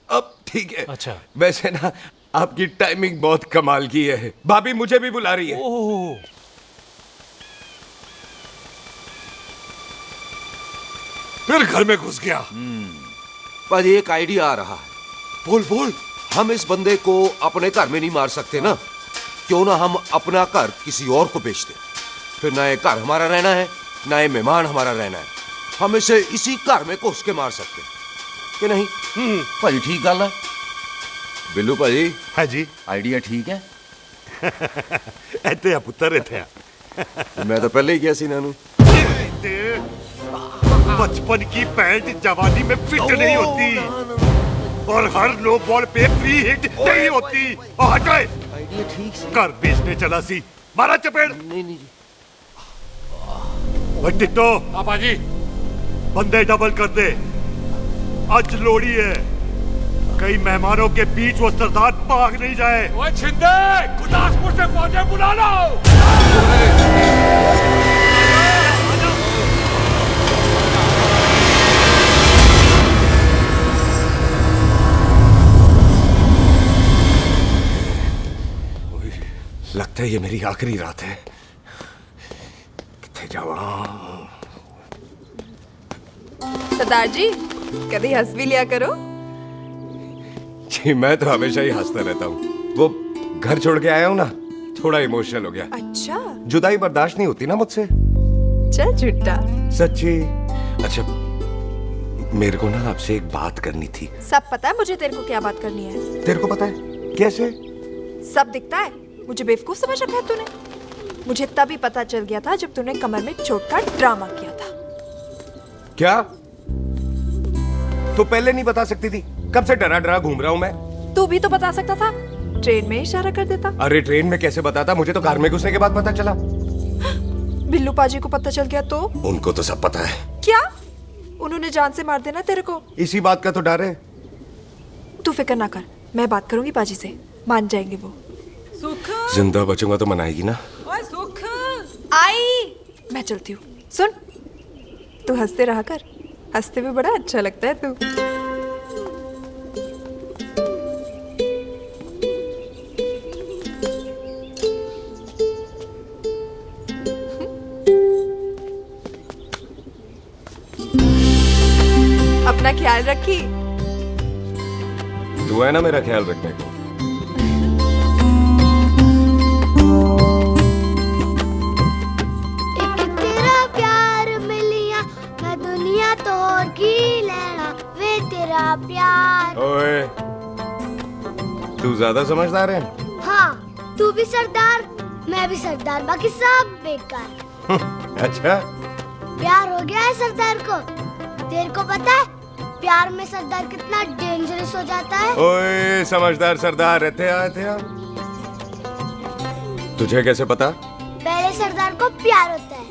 अब ठीक है। अच्छा। वैसे ना आपकी टाइमिंग बहुत कमाल की है। भाभी मुझे भी बुला रही है। ओह। फिर घर में घुस गया। पर एक आइडिया आ रहा है। बोल बोल। हम इस बंदे को अपने घर में नहीं मार सकते ना, क्यों ना हम अपना घर किसी और को बेच दें। फिर ना ये घर हमारा रहना है, ना ये मेहमान हमारा रहना है। हम इसे इसी घर में घुस के मार सकते कि नहीं? भाजी ठीक गल है। बिल्लू भाजी। हाँ जी। आइडिया ठीक है। ऐते पुत्र इत्थे मैं तो पहले ही गया सी नानू। बचपन की पैंट जवानी में फिट नहीं होती और हर नो बॉल पे फ्री हिट नहीं होती। हटाए। आइडिया ठीक से। घर बेचने चला सी, मारा चपेड़। नहीं नहीं जी। टिट्टो। हाँ बाजी। बंदे डबल कर दे, आज लोड़ी है। कई मेहमानों के बीच वो सरदार भाग नहीं जाए। ओए छिंदे, गुरदासपुर से फौजें बुला लो। है ये मेरी आखिरी रात है। किथे जावा? सरदार जी कभी हंस भी लिया करो। जी मैं तो हमेशा ही हंसता रहता हूँ। वो घर छोड़ के आया हूँ ना, थोड़ा इमोशनल हो गया। अच्छा जुदाई बर्दाश्त नहीं होती ना मुझसे। चल झूठा। सच्ची। अच्छा मेरे को ना आपसे एक बात करनी थी। सब पता है मुझे तेरे को क्या बात करनी है। तेरे को पता है? कैसे? सब दिखता है। मुझे बेवकूफ समझ रखा है तूने। मुझे तभी पता चल गया था जब तूने कमर में चोट का ड्रामा किया था। क्या? तो पहले नहीं बता सकती थी? कब से डरा डरा घूम रहा हूँ मैं। तू भी तो बता सकता था, ट्रेन में इशारा कर देता। अरे ट्रेन में कैसे बताता? मुझे तो कार में घुसने के बाद पता चला। बिल्लू पाजी को पता चल गया तो? उनको तो सब पता है। क्या? उन्होंने जान से मार देना तेरे को। इसी बात का तो डर है। तू फिक्र ना कर, मैं बात करूंगी पाजी से, मान जाएंगे वो। सुख जिंदा बचूंगा तो मनाएगी ना? ओए सुख आई मैं चलती हूँ। सुन तू हंसते रहा कर, हंसते में बड़ा अच्छा लगता है तू। अपना ख्याल रखी। तू है ना मेरा ख्याल रखने को। एक तेरा प्यार मिलिया मैं दुनिया तोड़ की लेना वे तेरा प्यार। ओए तू ज्यादा समझदार है। हाँ तू भी सरदार मैं भी सरदार बाकी सब बेकार। अच्छा प्यार हो गया है सरदार को। तेरे को पता है प्यार में सरदार कितना डेंजरस हो जाता है। ओए समझदार सरदार रहते आते हैं। तुझे कैसे पता? पहले सरदार को प्यार होता है,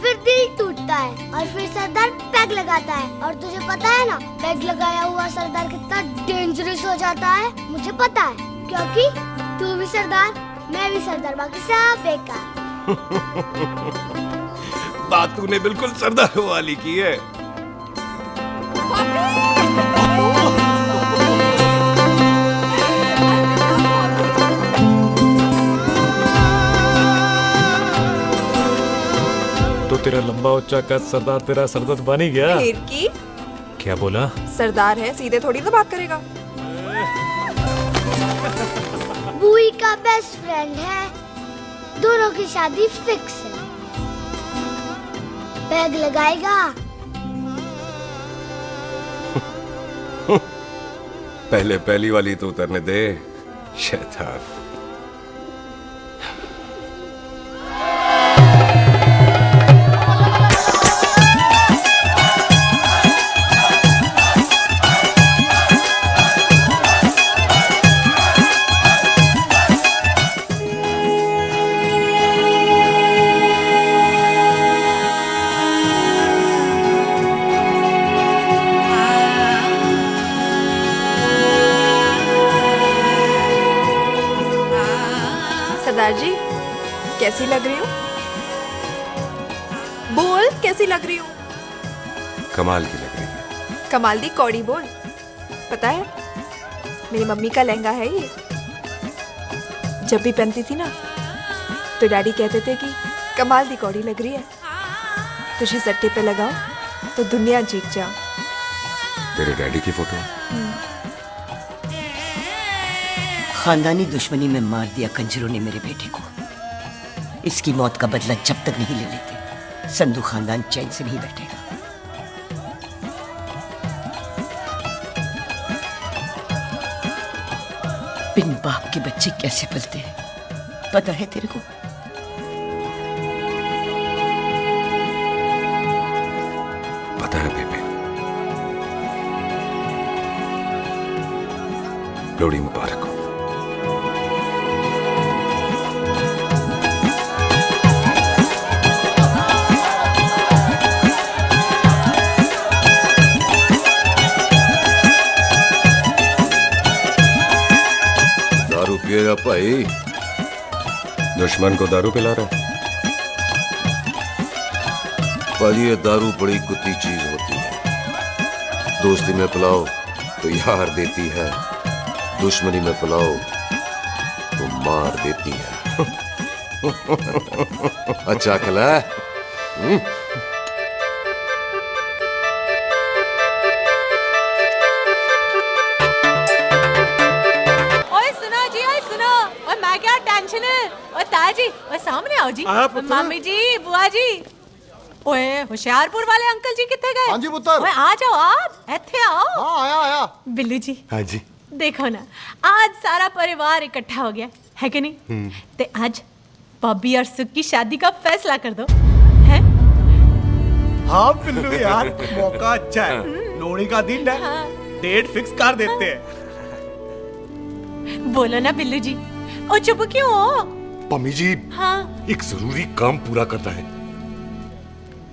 फिर दिल टूटता है और फिर सरदार पैग लगाता है। और तुझे पता है ना पैग लगाया हुआ सरदार कितना डेंजरस हो जाता है। मुझे पता है क्योंकि तू भी सरदार मैं भी सरदार बाकी सब बेकार। बात तूने बिल्कुल सरदारों वाली की है। तो तेरा लंबा ऊंचा कद सरदार तेरा सरदर्द बन ही गया। फिर की क्या बोला? सरदार है सीधे थोड़ी ना बात करेगा। बुई का बेस्ट फ्रेंड है, दोनों की शादी फिक्स है। पैग लगाएगा। पहले पहली वाली तो उतरने दे शैतान। सरदार जी कैसी लग रही हूँ? बोल कैसी लग रही हूँ? कमाल की लग रही है। कमाल दी कौड़ी बोल। पता है मेरी मम्मी का लहंगा है ये। जब भी पहनती थी ना तो डैडी कहते थे कि कमाल दी कौड़ी लग रही है, तुझे सट्टे पे लगाओ तो दुनिया जीत जाओ। तेरे डैडी की फोटो? खानदानी दुश्मनी में मार दिया कंजरों ने मेरे बेटे को। इसकी मौत का बदला जब तक नहीं ले लेते संधू खानदान चैन से नहीं बैठेगा। बिन बाप के बच्चे कैसे पलते हैं पता है तेरे को? पता है बेबे। लोहड़ी मुबारक हो। दारू पिएगा भाई? दुश्मन को दारू पिला रहा है? भाजी ये दारू बड़ी कुत्ती चीज होती है। दोस्ती में पिलाओ तो यार देती है, दुश्मनी में पिलाओ तो मार देती है। अच्छा खिला है। ओए सुनो जी, ओए सुनो, ओए मैं क्या टेंशन है, ओए ताजी, ओए सामने आओ जी, मामी जी, बुआ जी, ओए होशियारपुर वाले अंकल जी कितने गए? हाँ जी पुत्र। ओए आ जाओ आप, इत्थे आओ। हाँ आया आया। बिल्लू जी, हाँ जी। देखो ना, आज सारा परिवार इकट्ठा हो गया है कि नहीं? ते आज बॉबी और सुख की शादी का फैसला कर दो, हैं? हाँ बिल्लू यार, मौका अच्छा है, लोहड़ी का दिन है, डेट फिक्स कर देते हैं। बोलो ना बिल्लू जी, ओ चुप क्यों हो? पम्मी जी, हाँ एक जरूरी काम पूरा करना है,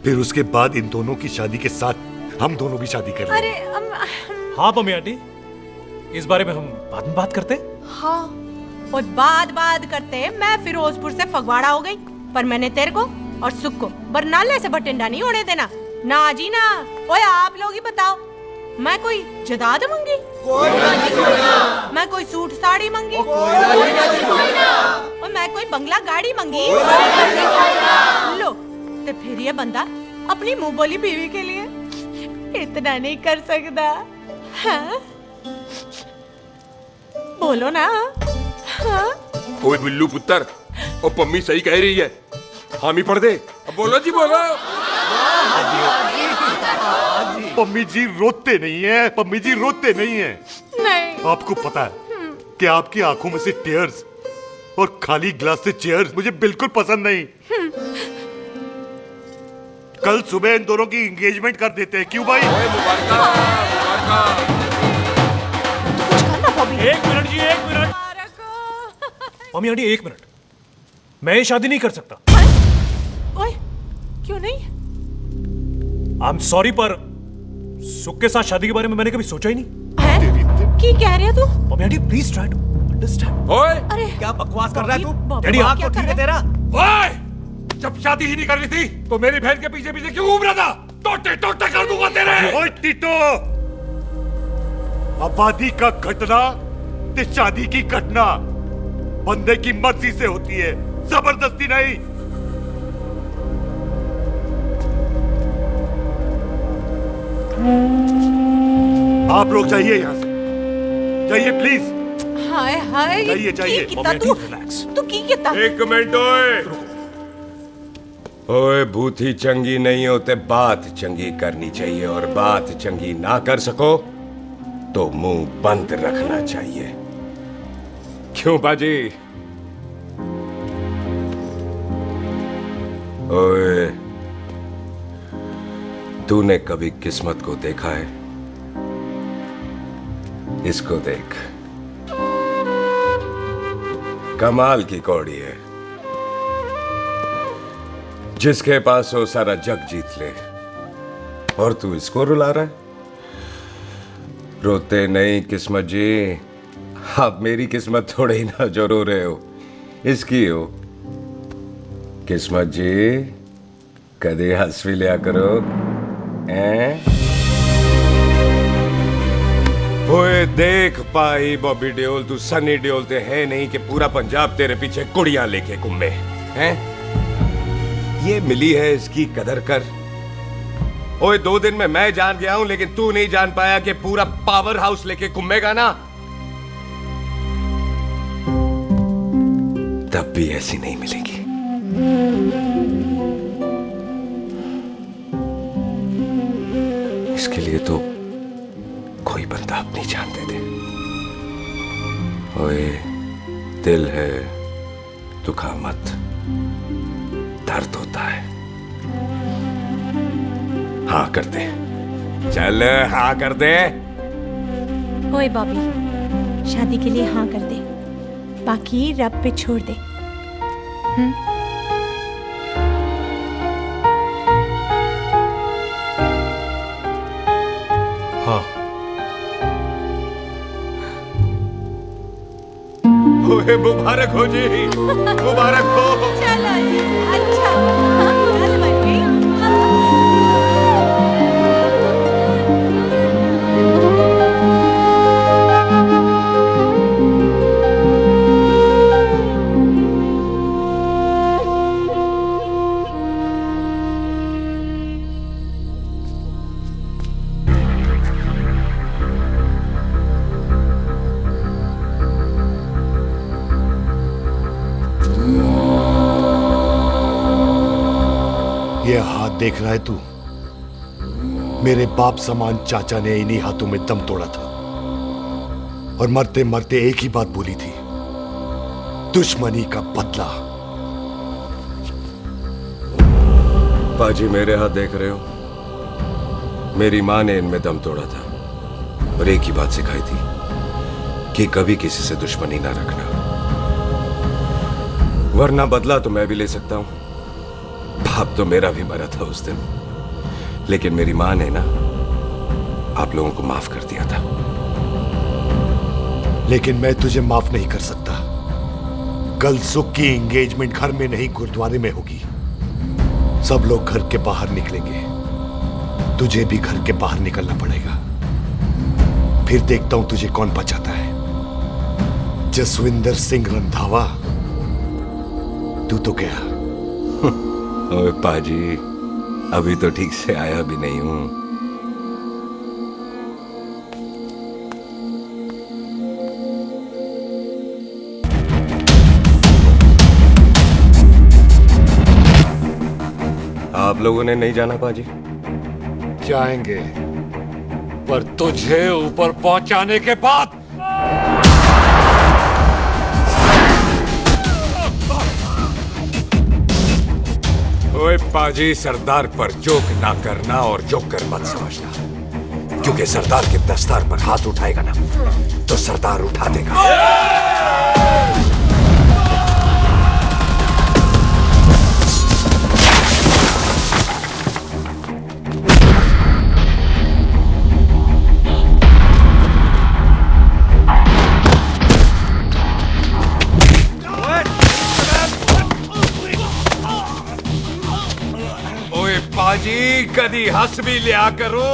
फिर उसके बाद इन दोनों की शादी के साथ हम दोनों भी शादी कर लेंगे। अरे हाँ पम्मी आंटी, इस बारे में हम बाद में बात करते हैं। हाँ और बात करते मैं फिरोजपुर से फगवाड़ा हो गई, पर मैंने तेरे को और सुख को बरनाले से बठिंडा नहीं होने देना, ना जी ना। ओए आप लोग ही बताओ, मैं कोई जदाद मंगी, मैं कोई सूट साड़ी मंगी, और मैं कोई बंगला गाड़ी मंगी, लो तो फिर ये बंदा अपनी मुंह बोली बीवी के लिए इतना नहीं कर सकता, हाँ? बोलो ना। हाँ? ओए बिल्लू पुत्र, ओ पम्मी सही कह रही है, हामी पढ़ दे। अब बोलो जी, बोलो। पम्मी जी रोते नहीं है, पम्मी जी रोते नहीं है। नहीं। आपको पता है कि आपकी आंखों में से टीयर्स और खाली ग्लास से चेयर्स मुझे बिल्कुल पसंद नहीं। कल सुबह इन दोनों की एंगेजमेंट कर देते हैं, क्यों भाई? एक मिनट जी, एक मिनट। मम्मी आंटी एक मिनट, मैं ये शादी नहीं कर सकता। ओए क्यों नहीं? आई एम सॉरी, पर सुख के साथ शादी के बारे में मैंने कभी सोचा ही नहीं। की कह रहे तू? Mummy aunty please try to understand. ओए अरे क्या बकवास कर रहा है तू? डैडी आप तो ठीक है तेरा। ओए जब शादी ही नहीं करनी थी तो मेरी बहन के पीछे पीछे क्यों घूम रहा था? टोटे टोटे कर दूंगा तेरे। ओए टीटो, आबादी का घटना ते शादी की घटना बंदे की मर्जी से होती है, जबरदस्ती नहीं। आप लोग जाइए यहाँ से, जाइए प्लीज। हाय हाय, जाइए, जाइए। की कितना तू की कितना? एक मिनट ओए। ओए भूथी चंगी नहीं होते, बात चंगी करनी चाहिए, और बात चंगी ना कर सको तो मुंह बंद रखना चाहिए। क्यों बाजी? ओए तूने कभी किस्मत को देखा है? इसको देख, कमाल की कौड़ी है, जिसके पास हो सारा जग जीत ले, और तू इसको रुला रहा है? रोते नहीं किस्मत जी, आप मेरी किस्मत थोड़े ही ना जो रो रहे हो, इसकी हो। किस्मत जी कदे हंस भी लिया करो, हैं? ओए देख पाई बॉबी देओल, तू सनी देओल ते है नहीं कि पूरा पंजाब तेरे पीछे कुड़ियां लेके घूमे, हैं? ये मिली है, इसकी कदर कर। ओए 2 दिन में मैं जान गया हूं, लेकिन तू नहीं जान पाया कि पूरा पावर हाउस लेके घूमेगा ना, तब भी ऐसी नहीं मिलेगी। इसके लिए तो कोई बंदा अपनी जान दे दे। ओए दिल है, दुखा मत, दर्द होता है। हाँ कर दे, चल हाँ कर दे। ओए बॉबी, शादी के लिए हाँ कर दे, बाकी रब पे छोड़ दे। हाँ। ओए मुबारक हो जी, मुबारक हो। चलो जी, अच्छा चल बन गई। ये हाथ देख रहा है तू? मेरे बाप समान चाचा ने इन्हीं हाथों में दम तोड़ा था और मरते मरते एक ही बात बोली थी, दुश्मनी का बदला। पाजी मेरे हाथ देख रहे हो? मेरी माँ ने इनमें दम तोड़ा था और एक ही बात सिखाई थी कि कभी किसी से दुश्मनी ना रखना, वरना बदला तो मैं भी ले सकता हूं। बाप तो मेरा भी मरा था उस दिन, लेकिन मेरी माँ ने ना आप लोगों को माफ कर दिया था। लेकिन मैं तुझे माफ नहीं कर सकता। कल सुख की एंगेजमेंट घर में नहीं गुरुद्वारे में होगी। सब लोग घर के बाहर निकलेंगे, तुझे भी घर के बाहर निकलना पड़ेगा। फिर देखता हूं तुझे कौन बचाता है। जसविंदर सिंह रंधावा, तू तो गया। ओए पाजी, अभी तो ठीक से आया भी नहीं हूं। आप लोगों ने नहीं जाना पाजी? जाएंगे, पर तुझे ऊपर पहुंचाने के बाद। ओए पाजी, सरदार पर जोक ना करना और जोकर मत समझना, क्योंकि सरदार के दस्तार पर हाथ उठाएगा ना तो सरदार उठा देगा। पाजी, कदी हंस भी लिया करो।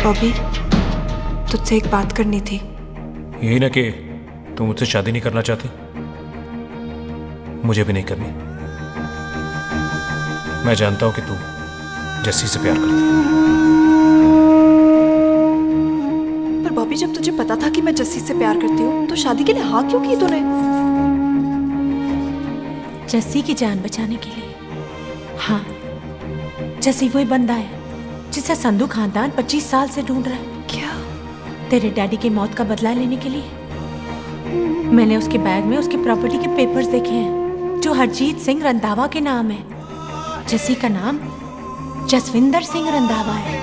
बॉबी, तुझसे एक बात करनी थी। यही ना कि तुम मुझसे शादी नहीं करना चाहती, मुझे भी नहीं करनी। मैं जानता हूं कि तू जस्सी से प्यार करती है। पर बॉबी, जब तुझे पता था कि मैं जस्सी से प्यार करती हूँ तो शादी के लिए हाँ क्यों की तूने? जस्सी की जान बचाने के लिए। हाँ, जस्सी वही बंदा है जिसे संधू खानदान 25 साल से ढूंढ रहा है। क्या? तेरे डैडी की मौत का बदला लेने के लिए। मैंने उसके बैग में उसकी प्रॉपर्टी के पेपर्स देखे हैं जो हरजीत सिंह रंधावा के नाम है। जस्सी का नाम जसविंदर सिंह रंधावा है।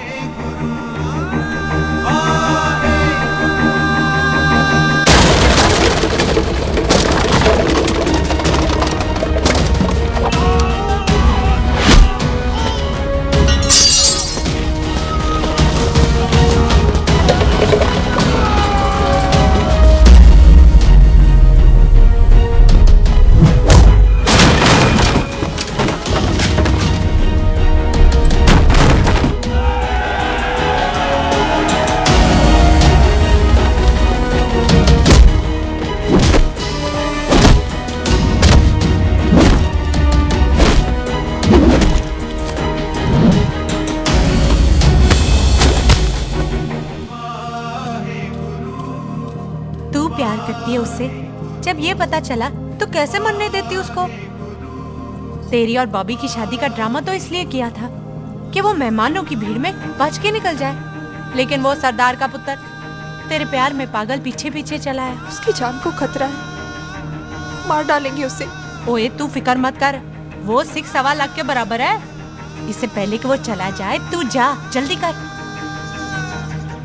प्यार करती है उससे। जब ये पता चला तो कैसे मरने देती उसको? तेरी और बॉबी की शादी का ड्रामा तो इसलिए किया था कि वो मेहमानों की भीड़ में बच के निकल जाए, लेकिन वो सरदार का पुत्र तेरे प्यार में पागल पीछे पीछे चला है। उसकी जान को खतरा है, मार डालेंगे उसे। ओए तू फिक्र मत कर, वो 6.25 लाख के बराबर है। इससे पहले कि वो चला जाए तू जा, जल्दी कर।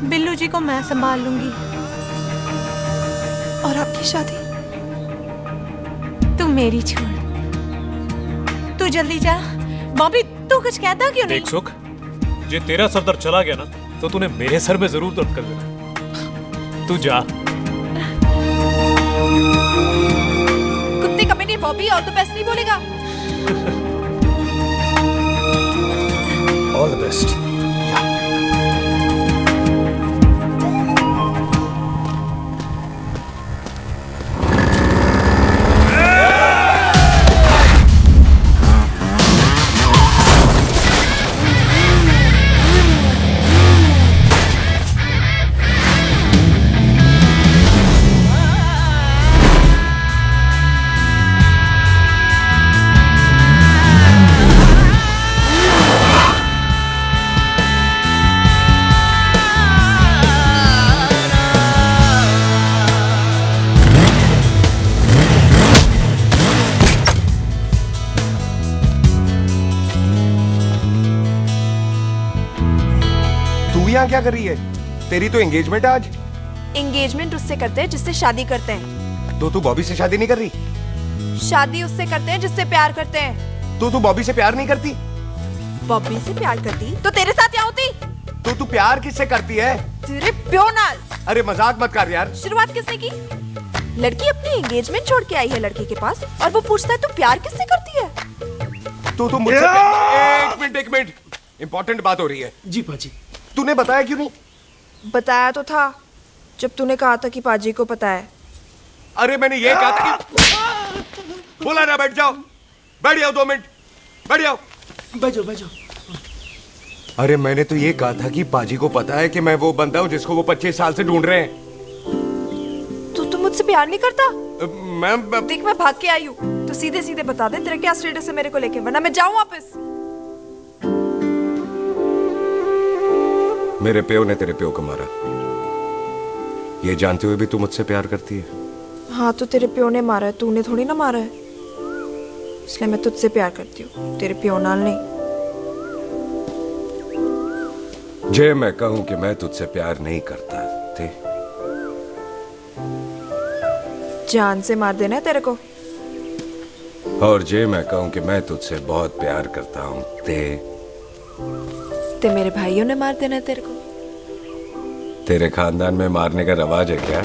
बिल्लू जी को मैं संभाल लूंगी। और आपकी शादी? तू मेरी छोड़, तू जल्दी जा। बॉबी तू कुछ कहता क्यों नहीं? देख सुख, जे तेरा सरदार चला गया ना तो तूने मेरे सर में जरूर दर्द कर देना। तू जा। कुत्ते कमीने बॉबी, और तो पैसे नहीं बोलेगा। All the best. यहाँ क्या कर रही है? तेरी तो एंगेजमेंट है आज। एंगेजमेंट उससे करते हैं जिससे शादी करते हैं। तो तू बॉबी से शादी नहीं कर रही? शादी उससे करते हैं जिससे प्यार करते हैं। तो तू बॉबी से प्यार नहीं करती? बॉबी से प्यार करती तो तेरे साथ क्या होती? तो तू प्यार किससे करती है? तेरे प्यो नाल। अरे मजाक मत कर यार। शुरुआत किसने की? लड़की अपनी एंगेजमेंट छोड़ के आई है लड़के के पास और वो पूछता है तू प्यार किससे करती है? तो मुझसे एक मिनट इंपॉर्टेंट बात हो रही है। जी पाजी। तूने बताया क्यों नहीं? बताया तो था जब तूने कहा था कि पाजी को पता है। अरे मैंने ये कहा था कि बोला ना बैठ जाओ 2 मिनट बैठ जाओ। बैठ जाओ। अरे मैंने तो ये कहा था कि पाजी को पता है कि मैं वो बंदा हूँ जिसको वो 25 साल से ढूंढ रहे हैं। तो तू मुझसे प्यार नहीं करता? मैं देख मैं भाग के आई हूँ तो सीधे सीधे बता दे तेरा क्या स्टेटस है मेरे को लेके, वरना मैं जाऊँ वापस। मेरे प्यो ने तेरे प्यो को मारा, ये जानते हुए भी तू मुझसे प्यार करती है? हाँ तो तेरे प्यो ने मारा है, तूने थोड़ी ना मारा है, इसलिए मैं तुझसे प्यार करती हूँ, तेरे प्यो नाल नहीं। जे मैं कहूं कि मैं तुझसे प्यार नहीं करता थे, जान से मार देना है तेरे को। और जे मैं कहूं कि मैं तुझसे बहुत प्यार करता हूं ते मेरे भाइयों ने मार देना है तेरे को। तेरे खानदान में मारने का रवाज है क्या?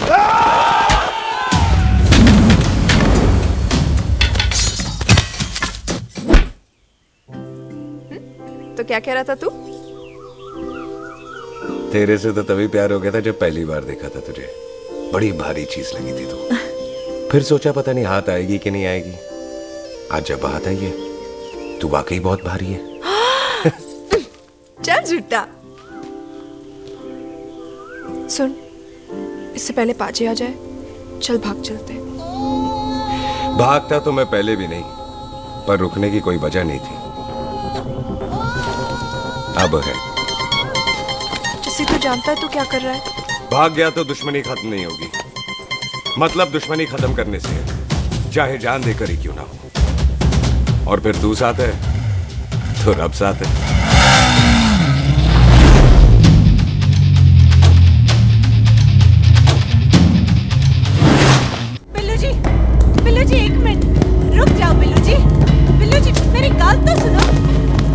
तो क्या कह रहा था तू? तेरे से तो तभी प्यार हो गया था जब पहली बार देखा था तुझे, बड़ी भारी चीज लगी थी तू। फिर सोचा पता नहीं हाथ आएगी कि नहीं आएगी, आज जब हाथ आई है तू वाकई बहुत भारी है। चल झूठा। सुन, इससे पहले पाजी आ जाए, चल भाग चलते। भागता तो मैं पहले भी नहीं, पर रुकने की कोई वजह नहीं थी, अब है। जैसे तू जानता है तू क्या कर रहा है। भाग गया तो दुश्मनी खत्म नहीं होगी, मतलब दुश्मनी खत्म करने से है, चाहे जान देकर ही क्यों ना हो। और फिर तू साथ है तो रब साथ है। बिल्लू जी 1 मिनट रुक जाओ। बिल्लू जी मेरी बात तो सुनो।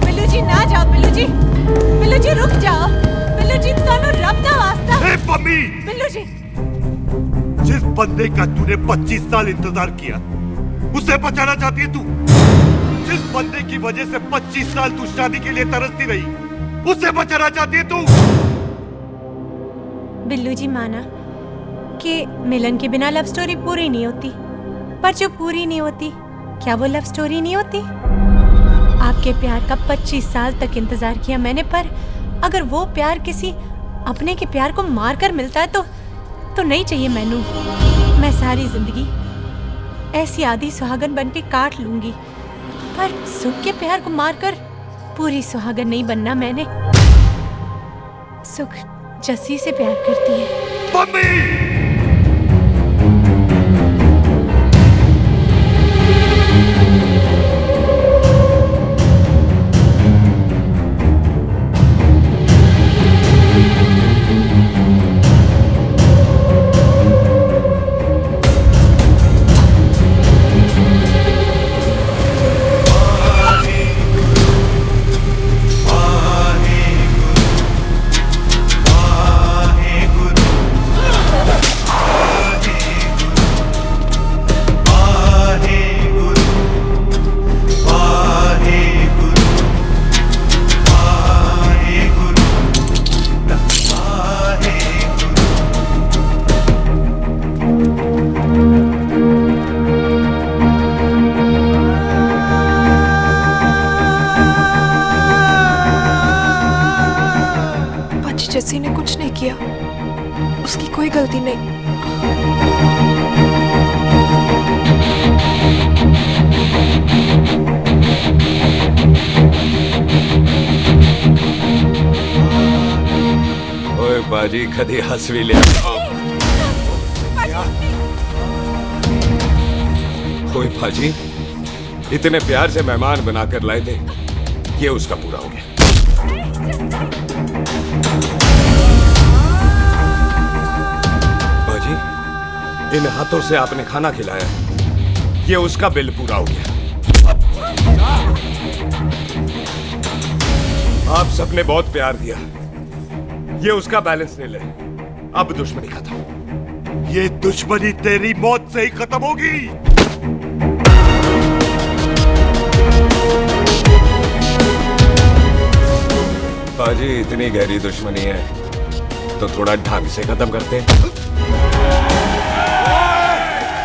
बिल्लू जी ना जाओ। बिल्लू जी रुक जाओ। बिल्लू जी दोनों रब दा वास्ता। ए पम्मी, बिल्लू जी जिस बंदे का तूने 25 साल इंतजार किया उसे बचाना चाहती है तू? जिस बंदे की वजह से 25 साल तू शादी के लिए तरसती रही उसे बचाना चाहती है तू? बिल्लू जी माना कि मिलन के बिना लव स्टोरी पूरी नहीं होती, पर जो पूरी नहीं होती क्या वो लव स्टोरी नहीं होती? आपके प्यार का 25 साल तक इंतजार किया मैंने, पर अगर वो प्यार किसी अपने के प्यार को मार कर मिलता है तो नहीं चाहिए मैनू। मैं सारी जिंदगी ऐसी आधी सुहागन बन के काट लूंगी, पर सुख के प्यार को मारकर पूरी सुहागन नहीं बनना मैंने। सुख जस्सी से प्यार करती है। जस्सी ने कुछ नहीं किया, उसकी कोई गलती नहीं। ओए बाजी कदी हंस भी ले। ओए बाजी इतने प्यार से मेहमान बनाकर लाए थे, ये उसका पूरा हो गया। इन हाथों से आपने खाना खिलाया, ये उसका बिल पूरा हो गया। आप सबने बहुत प्यार दिया, ये उसका बैलेंस ले ले। अब दुश्मनी खत्म। ये दुश्मनी तेरी मौत से ही खत्म होगी। बाजी, इतनी गहरी दुश्मनी है तो थोड़ा ढंग से खत्म करते हैं।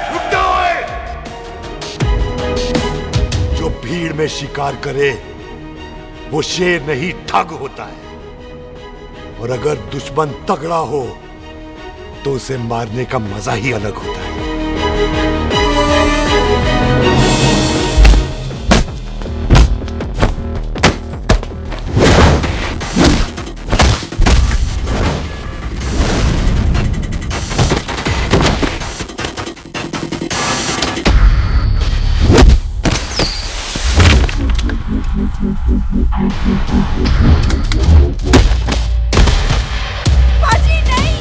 रुक जाओ! जो भीड़ में शिकार करे वो शेर नहीं ठग होता है, और अगर दुश्मन तगड़ा हो तो उसे मारने का मजा ही अलग होता है। बाजी नहीं।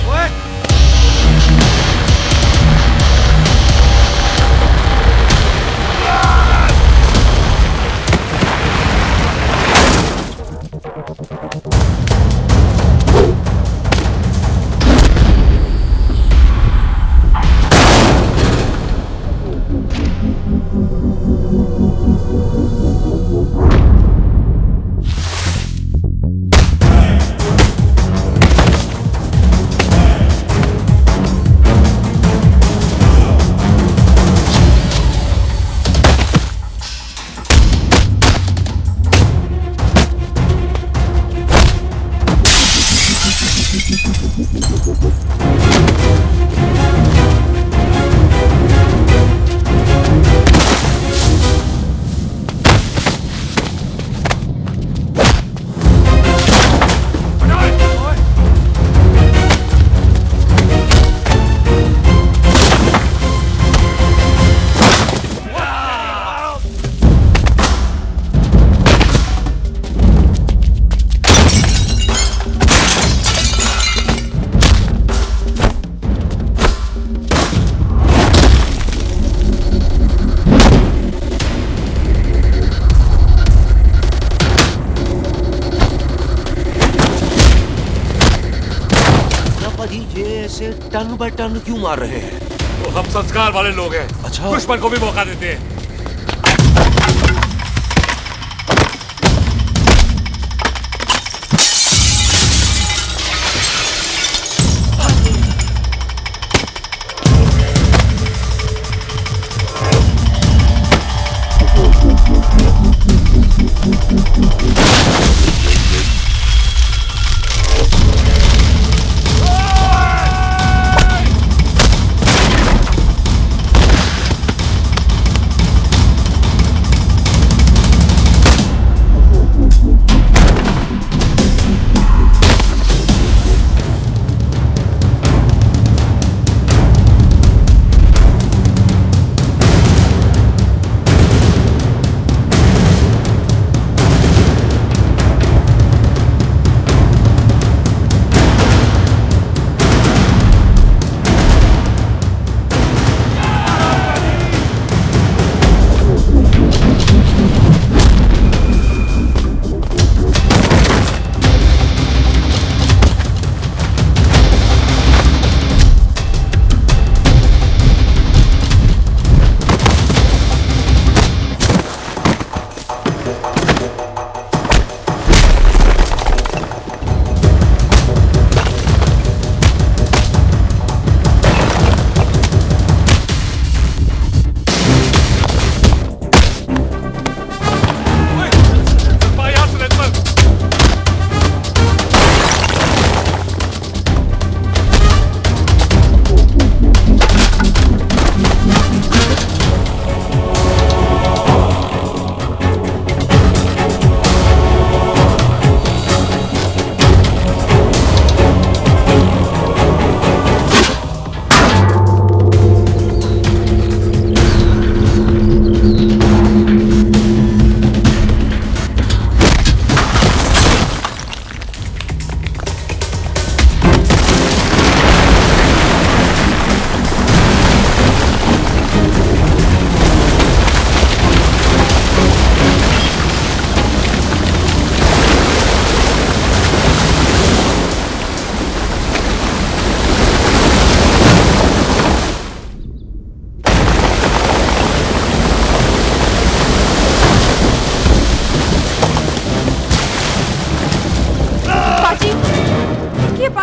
टन बाय टन क्यों मार रहे हैं? तो हम संस्कार वाले लोग हैं। अच्छा। दुश्मन को भी मौका देते हैं।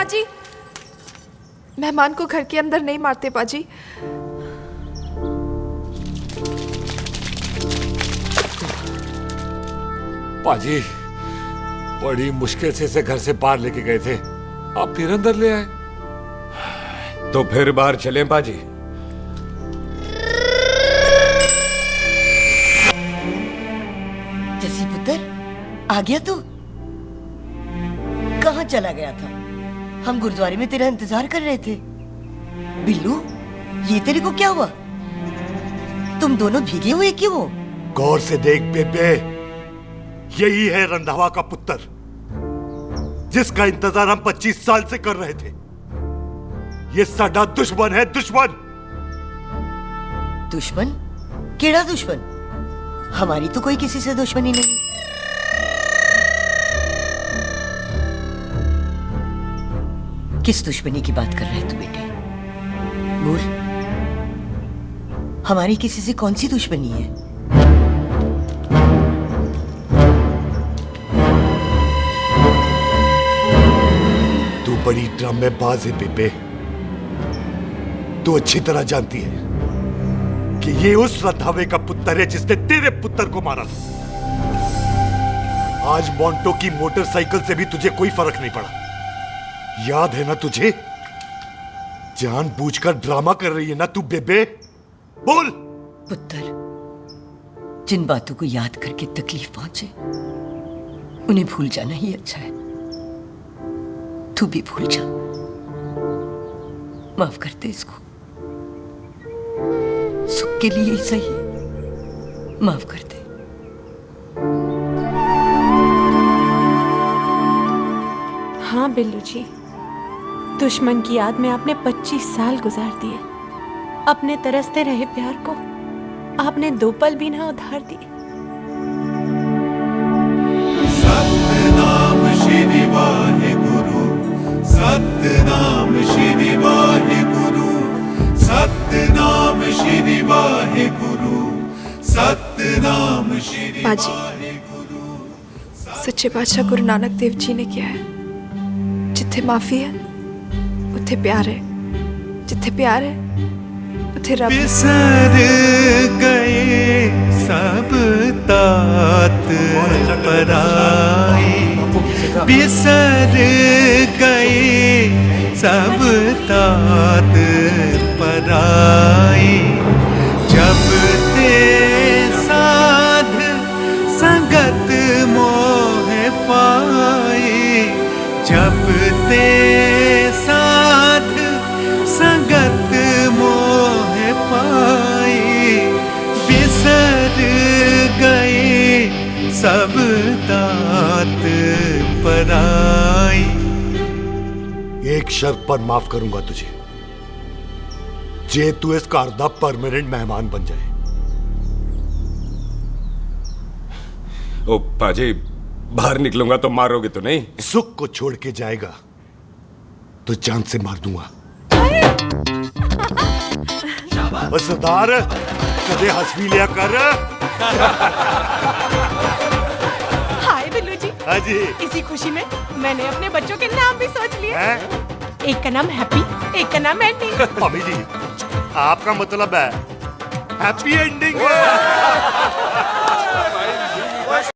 पाजी, मेहमान को घर के अंदर नहीं मारते पाजी। पाजी, बड़ी मुश्किल से इसे घर से बाहर लेके गए थे, आप फिर अंदर ले आए। तो फिर बाहर चलें पाजी। जसी पुत्र, आ गया तू? कहाँ चला गया था? हम गुरुद्वारे में तेरा इंतजार कर रहे थे। बिल्लू, ये तेरे को क्या हुआ? तुम दोनों भीगे हुए क्यों हो? गौर से देख बेबे, यही है रंधावा का पुत्र, जिसका इंतजार हम 25 साल से कर रहे थे। ये साडा दुश्मन है, दुश्मन। दुश्मन? केड़ा दुश्मन? हमारी तो कोई किसी से दुश्मनी नहीं। किस दुश्मनी की बात कर रहे तू बेटे? बोल, हमारी किसी से कौन सी दुश्मनी है? तू बड़ी ड्रामेबाज है बेबे। तू अच्छी तरह जानती है कि ये उस रंधावे का पुत्र है जिसने तेरे पुत्र को मारा था। आज मोंटो की मोटरसाइकिल से भी तुझे कोई फर्क नहीं पड़ा। याद है ना तुझे? जानबूझकर ड्रामा कर रही है ना तू बेबे? बोल। पुत्र, जिन बातों को याद करके तकलीफ पहुंचे उन्हें भूल जाना ही अच्छा है। तू भी भूल जा। माफ कर दे इसको, सुख के लिए ही सही, माफ कर दे। हाँ बिल्लू जी, दुश्मन की याद में आपने 25 साल गुजार दिए। अपने तरसते रहे प्यार को आपने 2 पल भी ना उधार दिए। सतनाम श्री वाहेगुरु, सतनाम श्री वाहेगुरु, सतनाम श्री वाहेगुरु, सतनाम श्री पाजी, सच्चे बादशाह गुरु नानक देव जी ने किया है, जिथे माफी है उथे प्यार है, जिथे प्यार है उथे रब। बिसर गए सब तात पराए, बिसर गए सब तात पराए। जब ते साध संगत मोह पाए, जब ते साध संगत मोह पाए, बिसर गए सब तात पराए। एक शर्त पर माफ करूंगा तुझे, जे तू इस घर दा परमानेंट मेहमान बन जाए। ओ पाजी, बाहर निकलूंगा तो मारोगे तो नहीं? सुख को छोड़ के जाएगा तो जान से मार दूंगा। सरदार, कदे हंस भी लिया कर। हाय बिल्लू जी। हाँ जी। इसी खुशी में मैंने अपने बच्चों के नाम भी सोच लिए। एक का नाम हैप्पी, एक का नाम एंडिंग। मम्मी जी, आपका मतलब है हैप्पी एंडिंग।